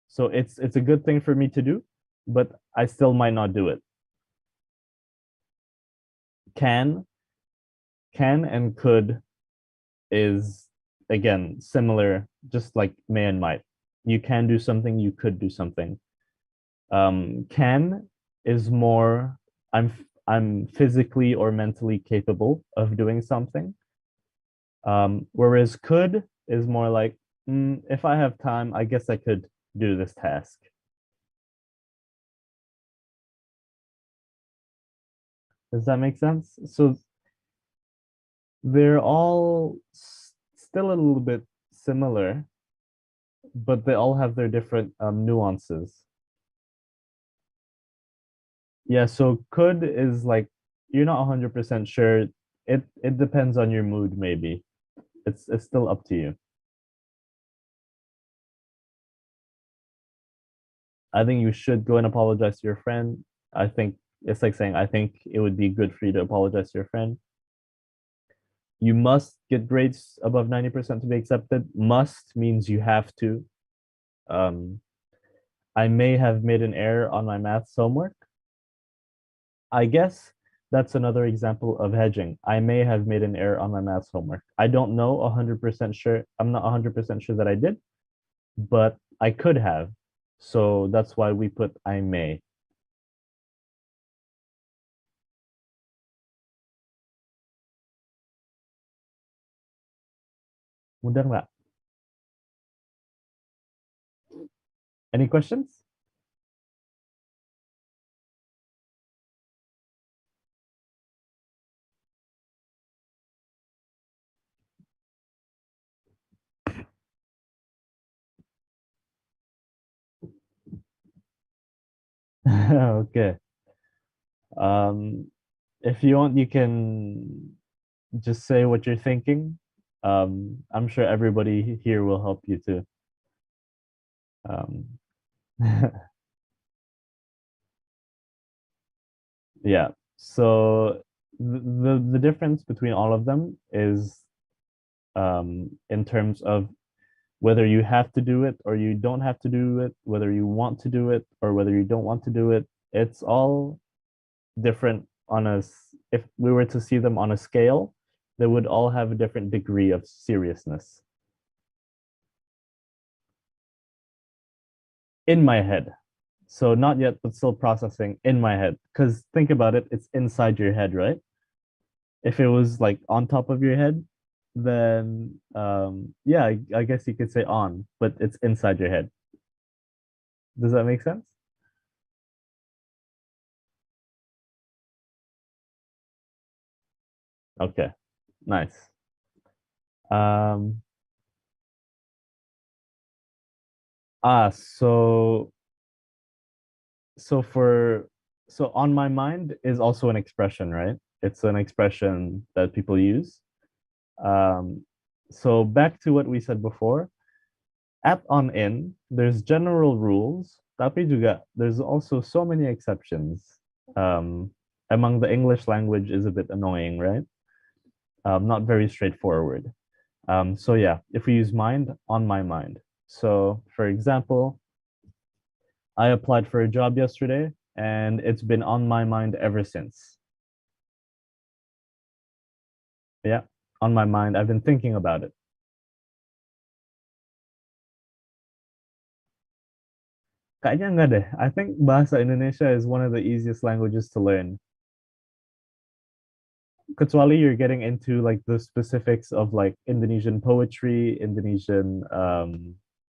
So it's a good thing for me to do, but I still might not do it. Can and could is again similar, just like may and might. You can do something, you could do something. Can is more I'm physically or mentally capable of doing something. Whereas could is more like if I have time, I guess I could do this task. Does that make sense? So they're all still a little bit similar, but they all have their different nuances. Yeah, so could is like you're not 100% sure. It depends on your mood, maybe. It's still up to you. I think you should go and apologize to your friend. I think it's like saying I think it would be good for you to apologize to your friend. You must get grades above 90% to be accepted. Must means you have to. Um, I may have made an error on my maths homework. I guess that's another example of hedging. I may have made an error on my maths homework. I don't know 100% sure. I'm not 100% sure that I did, but I could have. So that's why we put I may. Mudah nggak? Any questions? Okay. If you want, you can just say what you're thinking. I'm sure everybody here will help you too. Um, yeah. So the difference between all of them is in terms of whether you have to do it or you don't have to do it, whether you want to do it or whether you don't want to do it. It's all different on a, if we were to see them on a scale, they would all have a different degree of seriousness. In my head. So not yet, but still processing in my head. Because think about it, it's inside your head, right? If it was like on top of your head, then yeah, I guess you could say on, but it's inside your head. Does that make sense? Okay, nice. Um, so so for so on my mind is also an expression, right? It's an expression that people use. Um, so back to what we said before, at on in, there's general rules, tapi juga there's also so many exceptions. Um, Among the English language is a bit annoying, right? Not very straightforward. So yeah, if we use mind, on my mind. So for example, I applied for a job yesterday and it's been on my mind ever since. Yeah, on my mind. I've been thinking about it. Kayaknya enggak deh. I think bahasa Indonesia is one of the easiest languages to learn. Kecuali you're getting into like the specifics of like Indonesian poetry, Indonesian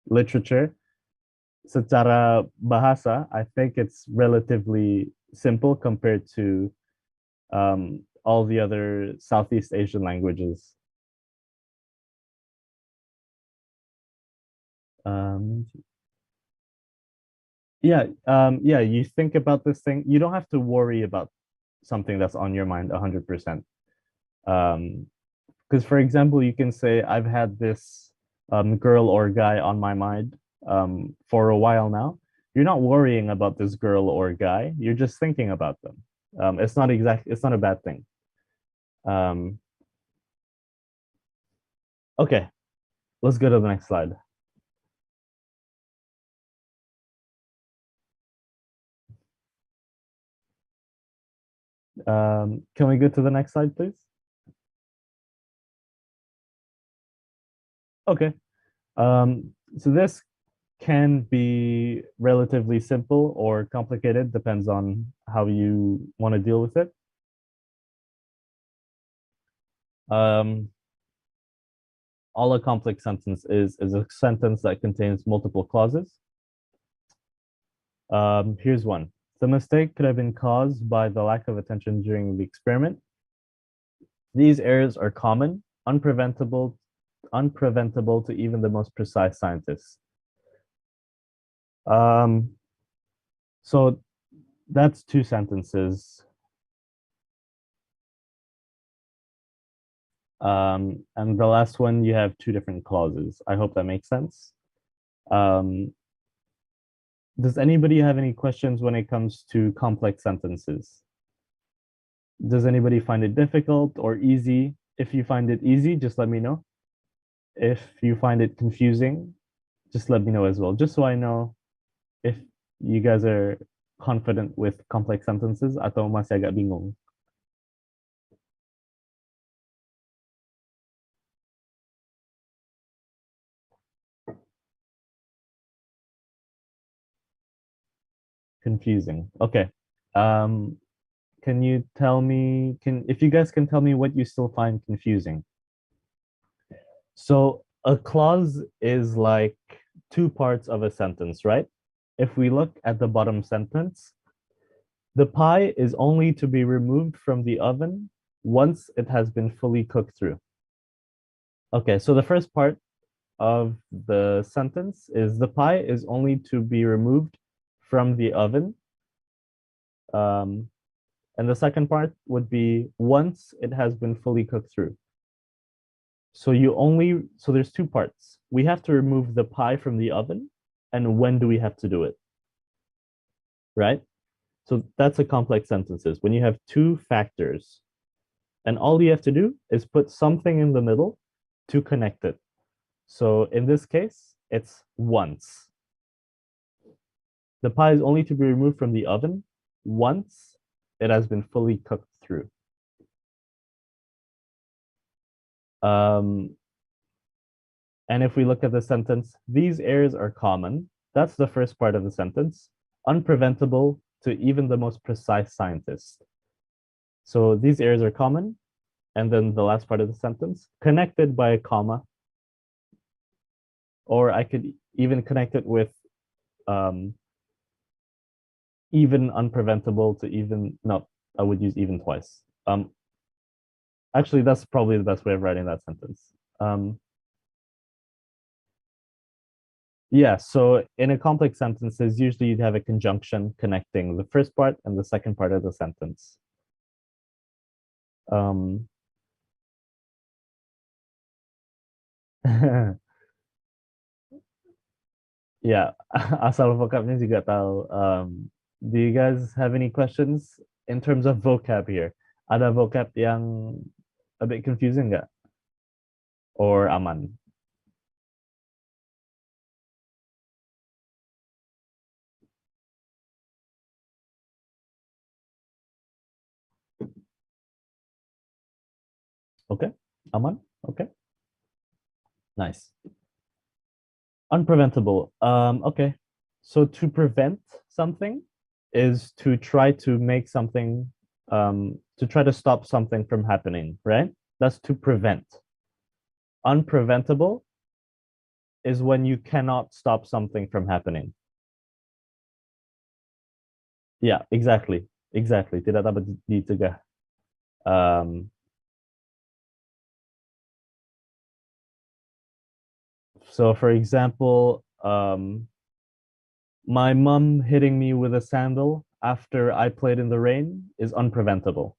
literature. Secara bahasa, I think it's relatively simple compared to all the other Southeast Asian languages. Um, yeah, you think about this thing. You don't have to worry about something that's on your mind 100%. Because for example, you can say, I've had this girl or guy on my mind for a while now. You're not worrying about this girl or guy. You're just thinking about them. It's not a bad thing. Um, okay, let's go to the next slide. Can we go to the next slide, please? Okay. So this can be relatively simple or complicated, depends on how you want to deal with it. Um, all a complex sentence is a sentence that contains multiple clauses. Here's one. The mistake could have been caused by the lack of attention during the experiment. These errors are common, unpreventable to even the most precise scientists. So that's two sentences. And the last one, you have two different clauses. I hope that makes sense. Does anybody have any questions when it comes to complex sentences? Does anybody find it difficult or easy? If you find it easy, just let me know. If you find it confusing, just let me know as well, just so I know if you guys are confident with complex sentences atau masih agak bingung. Confusing. Okay. Can you tell me, if you guys can tell me what you still find confusing? So a clause is like two parts of a sentence, right? If we look at the bottom sentence, the pie is only to be removed from the oven once it has been fully cooked through. Okay, so the first part of the sentence is the pie is only to be removed from the oven. And the second part would be once it has been fully cooked through. So there's two parts. We have to remove the pie from the oven, and when do we have to do it? Right? So that's a complex sentences. When you have two factors, and all you have to do is put something in the middle to connect it. So in this case, it's once. The pie is only to be removed from the oven once it has been fully cooked through. And if we look at the sentence, these errors are common. That's the first part of the sentence. Unpreventable to even the most precise scientist. So these errors are common. and then the last part of the sentence, connected by a comma, or I could even connect it with even unpreventable to even, no, I would use even twice. Actually, that's probably the best way of writing that sentence. Yeah, so in a complex sentences, usually you'd have a conjunction connecting the first part and the second part of the sentence. Yeah, asal vocabnya juga tahu. Do you guys have any questions in terms of vocab here? Ada vocab yang a bit confusing nggak? Or aman? Okay, aman? Okay, nice. Unpreventable. Okay. So to prevent something is to try to make something, to try to stop something from happening, right? That's to prevent. Unpreventable is when you cannot stop something from happening. Yeah, exactly. Exactly. Tidak dapat dicegah. So for example, my mom hitting me with a sandal after I played in the rain is unpreventable,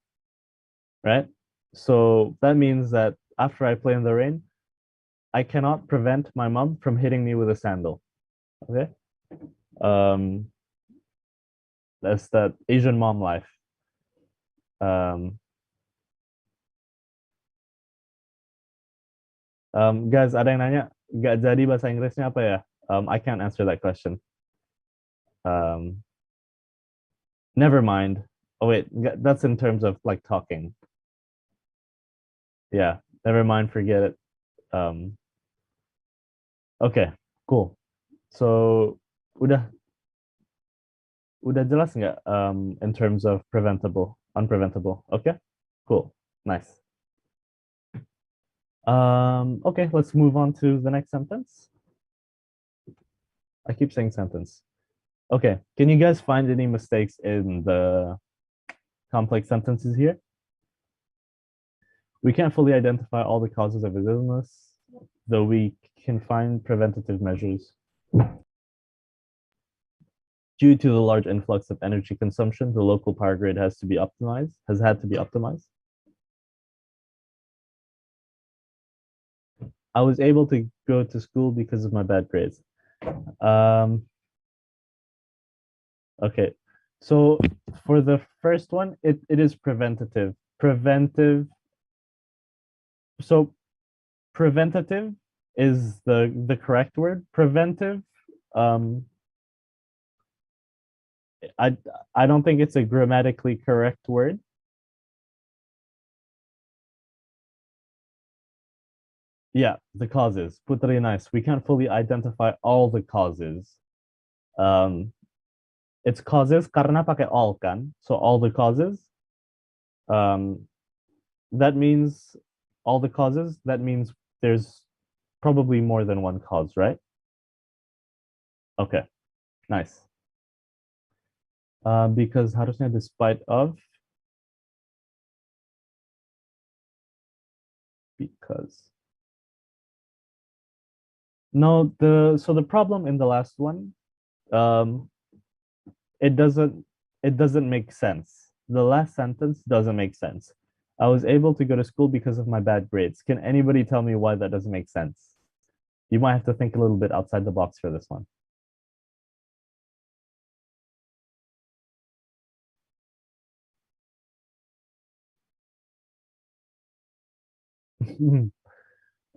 right? So that means that after I play in the rain, I cannot prevent my mom from hitting me with a sandal. Okay. Um, that's that Asian mom life. Guys, ada yang nanya, nggak jadi bahasa Inggrisnya apa ya? I can't answer that question. Never mind. Oh wait, that's in terms of like talking. Yeah, never mind, forget it. Okay, cool. So udah jelas nggak in terms of preventable, unpreventable? Okay, cool, nice. Okay, let's move on to the next sentence. I keep saying sentence. Okay, can you guys find any mistakes in the complex sentences here? We can't fully identify all the causes of his illness, though we can find preventative measures. Due to the large influx of energy consumption, the local power grid has had to be optimized. I was able to go to school because of my bad grades. Okay, so for the first one, it is preventative. So preventative is the correct word. Preventive, um, I don't think it's a grammatically correct word. Yeah, the causes. Putri, nice. We can't fully identify all the causes. It's causes karena pakai all kan. So all the causes. That means all the causes. That means there's probably more than one cause, right? Okay, nice. Because harusnya despite of, because. No, so the problem in the last one, um, it doesn't make sense. The last sentence doesn't make sense. I was able to go to school because of my bad grades. Can anybody tell me why that doesn't make sense? You might have to think a little bit outside the box for this one.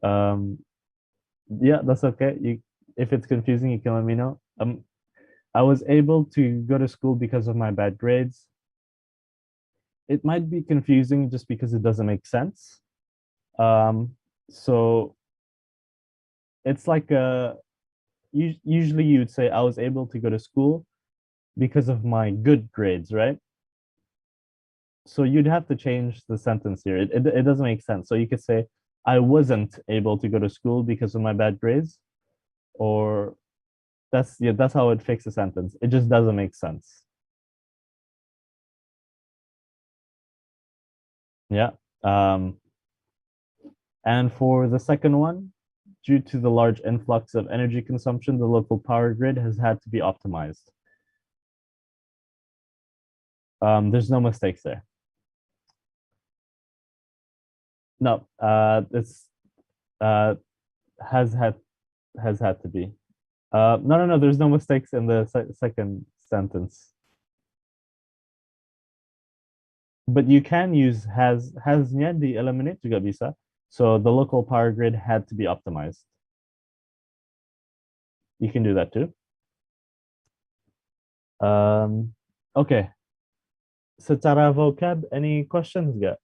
um, yeah, that's okay. If it's confusing, you can let me know. I was able to go to school because of my bad grades. It might be confusing just because it doesn't make sense. So it's like usually you'd say I was able to go to school because of my good grades, right? so you'd have to change the sentence here. It doesn't make sense. So you could say, I wasn't able to go to school because of my bad grades, or that's how it fixes a sentence. It just doesn't make sense. Yeah. And for the second one, due to the large influx of energy consumption, the local power grid has had to be optimized. There's no mistakes there. No, it's uh, has had to be. No. There's no mistakes in the second sentence. But you can use hasnya di eliminate juga bisa. So the local power grid had to be optimized. You can do that too. Okay. Secara vocab, any questions gak?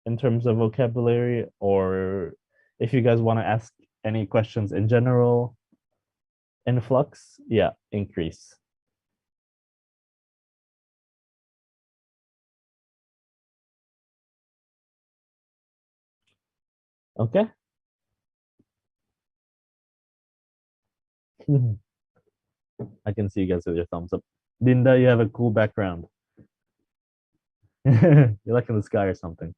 In terms of vocabulary, or if you guys want to ask any questions in general. Influx, yeah, increase. Okay. I can see you guys with your thumbs up. Dinda, you have a cool background. You're like in the sky or something.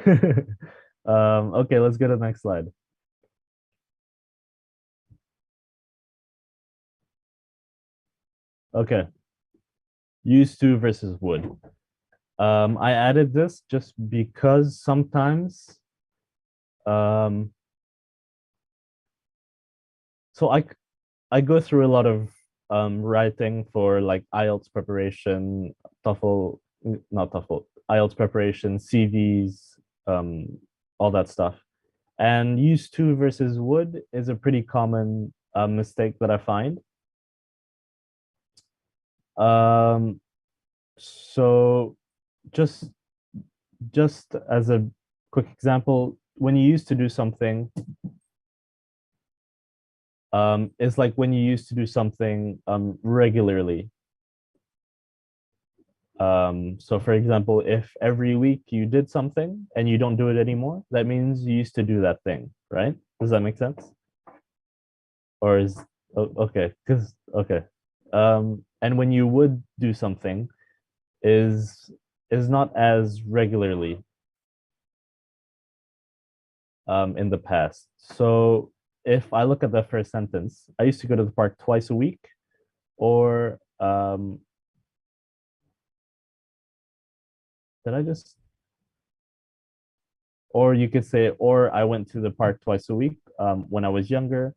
Okay, let's go to the next slide. Okay. Used to versus would. I added this just because sometimes so I go through a lot of writing for like IELTS preparation, TOEFL, not TOEFL, IELTS preparation, CVs, all that stuff. And used to versus would is a pretty common mistake that I find. So just as a quick example, when you used to do something, it's like when you used to do something regularly. So for example, if every week you did something and you don't do it anymore, that means you used to do that thing, right? Does that make sense? Or is okay, because okay. And when you would do something is not as regularly in the past. So if I look at the first sentence, I used to go to the park twice a week, or did I just, or you could say, or I went to the park twice a week when I was younger,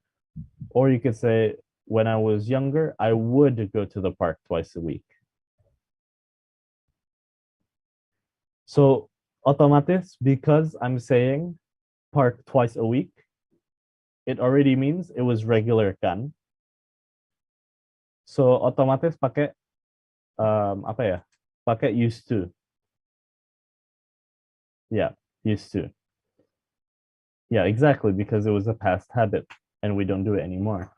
or you could say, when I was younger, I would go to the park twice a week. So otomatis, because I'm saying park twice a week, it already means it was regular kan. So otomatis pakai apa ya? Pakai used to. Yeah, used to. Yeah, exactly, because it was a past habit and we don't do it anymore.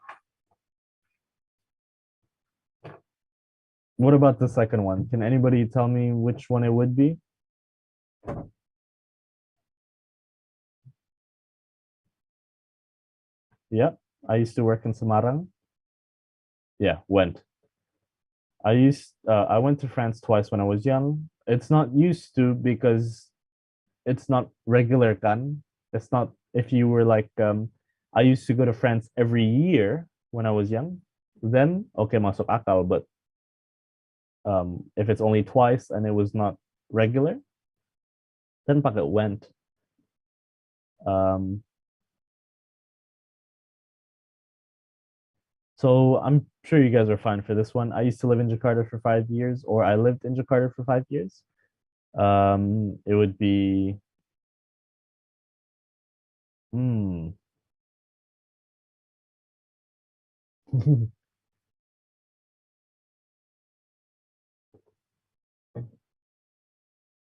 What about the second one? Can anybody tell me which one it would be? Yeah, I used to work in Semarang. Yeah, went. I went to France twice when I was young. It's not used to because it's not regular kan. It's not if you were like I used to go to France every year when I was young. Then okay masuk akal, but if it's only twice and it was not regular, then pakai went. So I'm sure you guys are fine for this one. I used to live in Jakarta for 5 years, or I lived in Jakarta for 5 years. It would be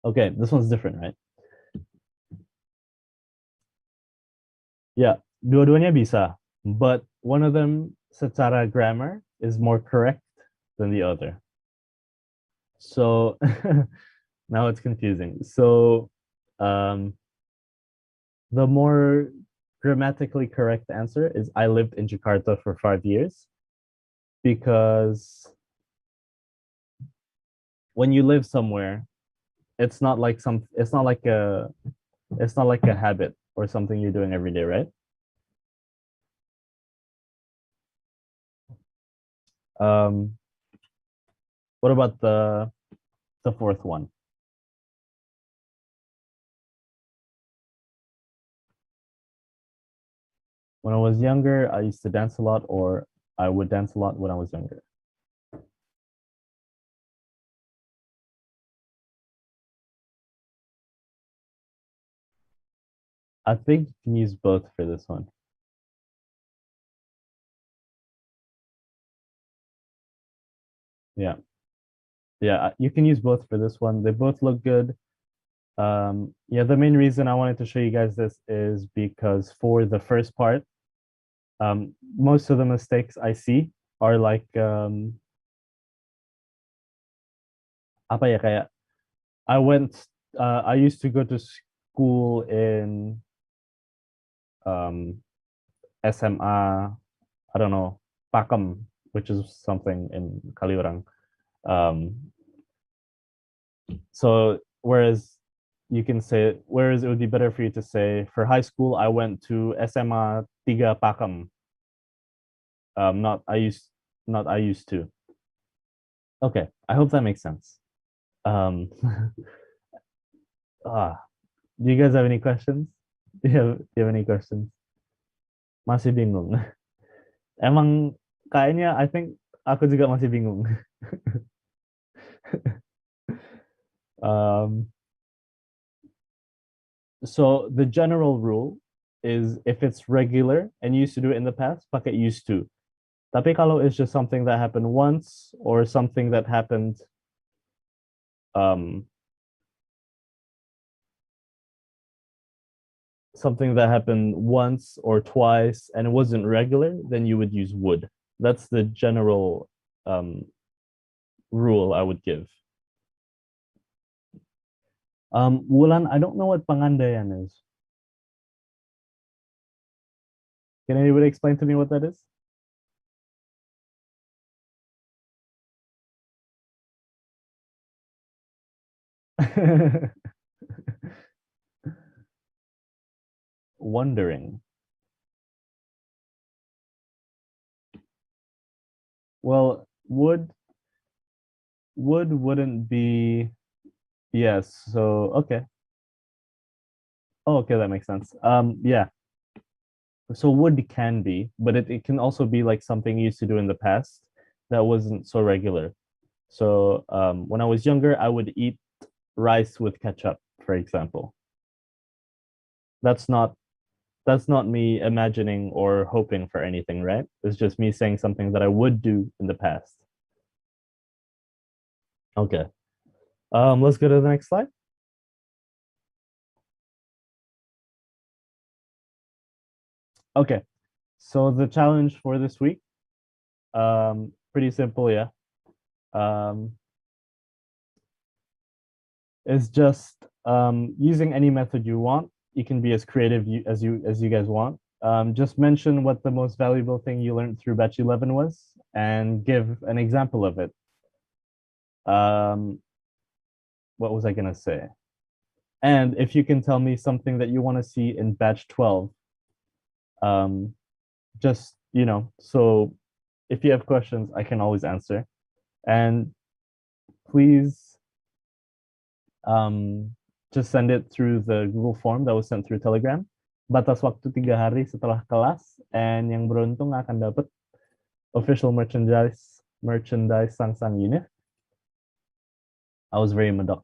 okay, this one's different, right? Yeah, dua-duanya bisa, but one of them secara grammar is more correct than the other. So Now it's confusing. So, the more grammatically correct answer is I lived in Jakarta for 5 years because when you live somewhere, it's not like a habit or something you're doing every day, right? Um, what about the fourth one? When I was younger, I used to dance a lot, or I would dance a lot when I was younger. I think you can use both for this one. Yeah. Yeah, you can use both for this one. They both look good. Yeah, the main reason I wanted to show you guys this is because for the first part, most of the mistakes I see are like apa ya kayak I went I used to go to school in SMA, I don't know, Pakem, which is something in Kaliurang. Um, so whereas it would be better for you to say for high school I went to SMA Tiga Pakem. Not I used to. Okay, I hope that makes sense. Um, do you guys have any questions? Do you have any questions? Masih bingung. Emang kayaknya I think aku juga masih bingung. um, so the general rule is if it's regular and you used to do it in the past, pakai used to. Tapi kalau it's just something that happened once or something that happened um, once or twice and it wasn't regular, then you would use would. That's the general rule I would give. Wulan, I don't know what pangandaian is. Can anybody explain to me what that is? Wondering. Well, wouldn't be yes. So okay. Oh, okay, that makes sense. Yeah. So would can be, but it can also be like something you used to do in the past that wasn't so regular. So when I was younger, I would eat rice with ketchup, for example. That's not that's not me imagining or hoping for anything, right? It's just me saying something that I would do in the past. Okay. Let's go to the next slide. Okay. So the challenge for this week, pretty simple, yeah. Is just using any method you want. You can be as creative as you guys want. Just mention what the most valuable thing you learned through batch 11 was and give an example of it. What was I gonna say? And if you can tell me something that you want to see in batch 12, just so if you have questions, I can always answer. And please just send it through the Google form that was sent through Telegram. Batas waktu 3 hari setelah kelas, and yang beruntung akan dapat official merchandise SangSang Univ. I was very medok.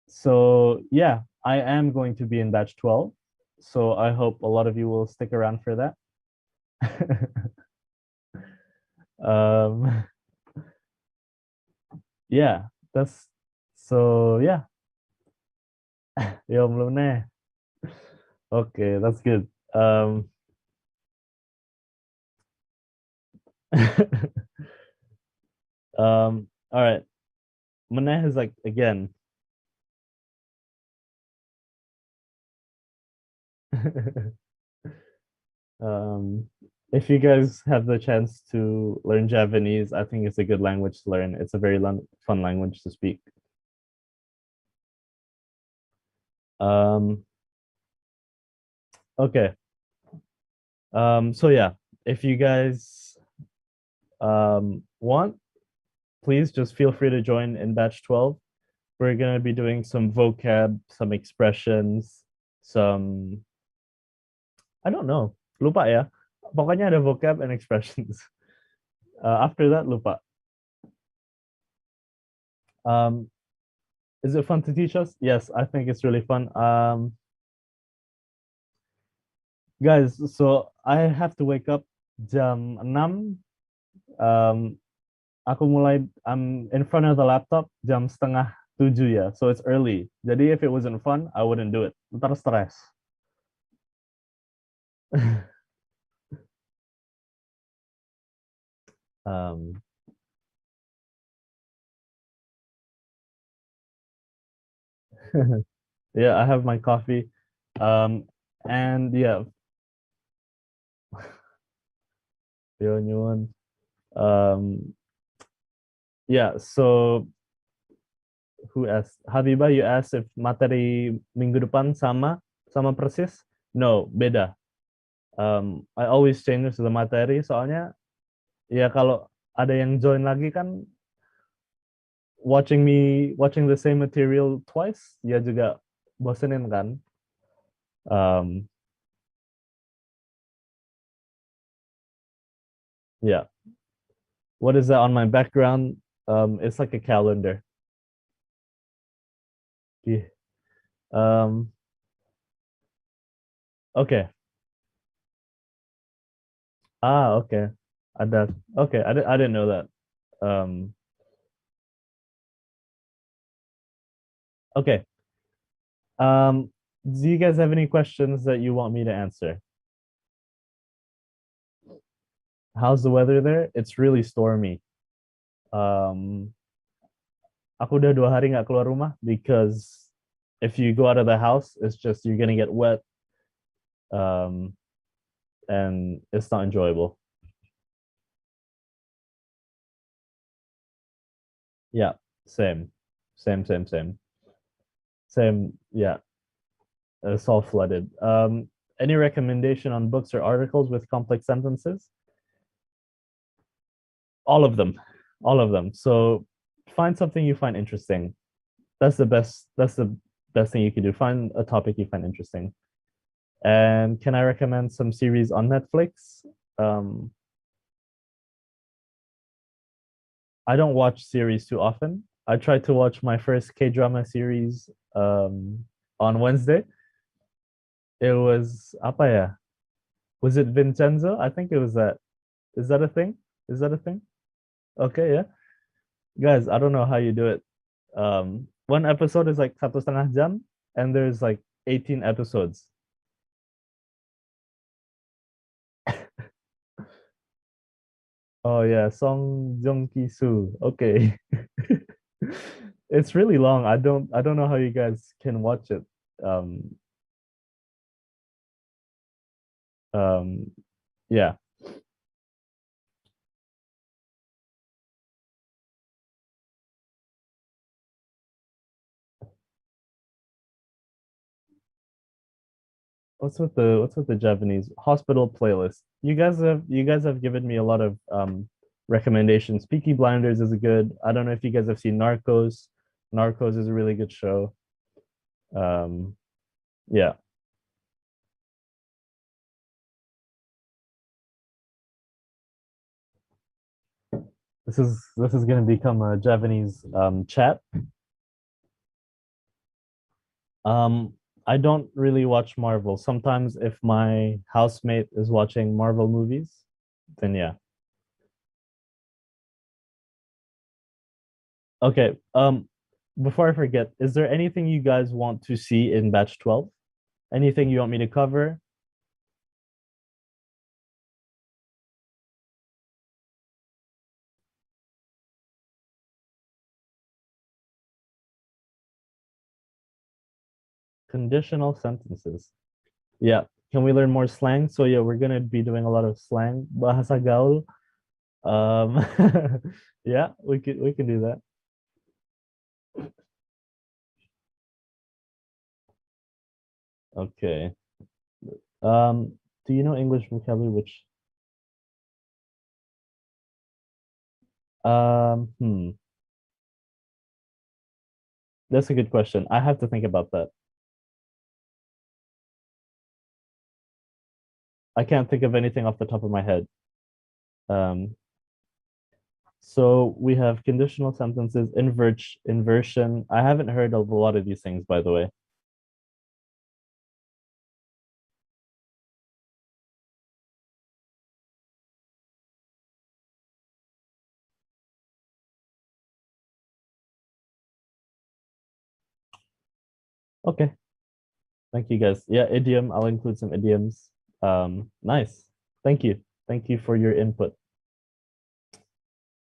So yeah, I am going to be in batch 12. So I hope a lot of you will stick around for that. Yeah, that's so yeah. Yo, belum nih. Okay, that's good. All right. Maneh is like again. um, if you guys have the chance to learn Japanese, I think it's a good language to learn. It's a very fun language to speak. Um, okay. So yeah, if you guys want, please just feel free to join in batch 12. We're gonna be doing some vocab, some expressions, some I don't know, lupa ya. Pokoknya ada vocab and expressions. After that, lupa. Um, is it fun to teach us? Yes, I think it's really fun. Guys, so I have to wake up jam 6. Um, aku mulai, I'm in front of the laptop jam setengah 7 ya. So it's early. Jadi if it wasn't fun, I wouldn't do it. Ntar stres. um, yeah, I have my coffee. And yeah, yun, yun. Yeah, so who asked? Habibah, you asked if materi minggu depan sama persis? No, beda. I always change the materi soalnya ya kalau ada yang join lagi kan watching the same material twice ya juga bosenin kan. Um, yeah. What is that on my background? It's like a calendar. Yeah. Um, okay. Okay. Ada. Okay, I didn't know that. Um, okay. Do you guys have any questions that you want me to answer? How's the weather there? It's really stormy. Um, aku udah 2 hari nggak keluar rumah because if you go out of the house, it's just you're gonna get wet, um, and it's not enjoyable. Yeah, same, same. Yeah, it's all flooded. Any recommendation on books or articles with complex sentences? All of them, all of them. So find something you find interesting. That's the best. That's the best thing you can do. Find a topic you find interesting. And can I recommend some series on Netflix? I don't watch series too often. I tried to watch my first K-drama series on Wednesday. It was apa ya? Was it Vincenzo? I think it was that. Is that a thing? Is that a thing? Okay, yeah. Guys, I don't know how you do it. One episode is like 1,5 jam, and there's like 18 episodes. Oh yeah, Song Jong Ki Soo. Okay. It's really long. I don't know how you guys can watch it. Um um yeah. What's with the Japanese hospital playlist? You guys have given me a lot of recommendations. Peaky Blinders is a good. I don't know if you guys have seen Narcos. Narcos is a really good show. Um yeah. This is gonna become a Japanese chat. Um, I don't really watch Marvel. Sometimes if my housemate is watching Marvel movies, then yeah. Okay. Before I forget, is there anything you guys want to see in batch 12? Anything you want me to cover? Conditional sentences. Yeah. Can we learn more slang? So yeah, we're gonna be doing a lot of slang. Bahasa gaul. Yeah, we can do that. Okay. Do you know English vocabulary? Which hmm. That's a good question. I have to think about that. I can't think of anything off the top of my head. Um, so we have conditional sentences, inversion. I haven't heard of a lot of these things, by the way. Okay. Thank you guys. Yeah, idiom. I'll include some idioms. Nice. Thank you. Thank you for your input.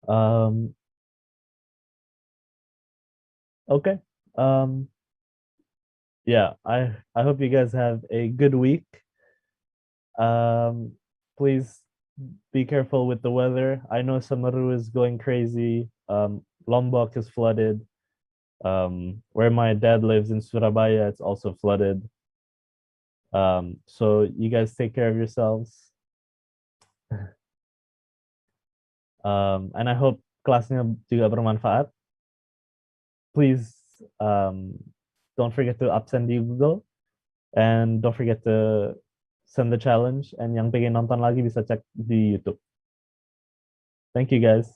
Um, okay. Um, yeah, I hope you guys have a good week. Um, please be careful with the weather. I know Samaru is going crazy. Lombok is flooded. Where my dad lives in Surabaya, it's also flooded. So you guys take care of yourselves. And I hope kelasnya juga bermanfaat. Please don't forget to absen di Google and don't forget to send the challenge. And yang pengen nonton lagi bisa cek di YouTube. Thank you guys.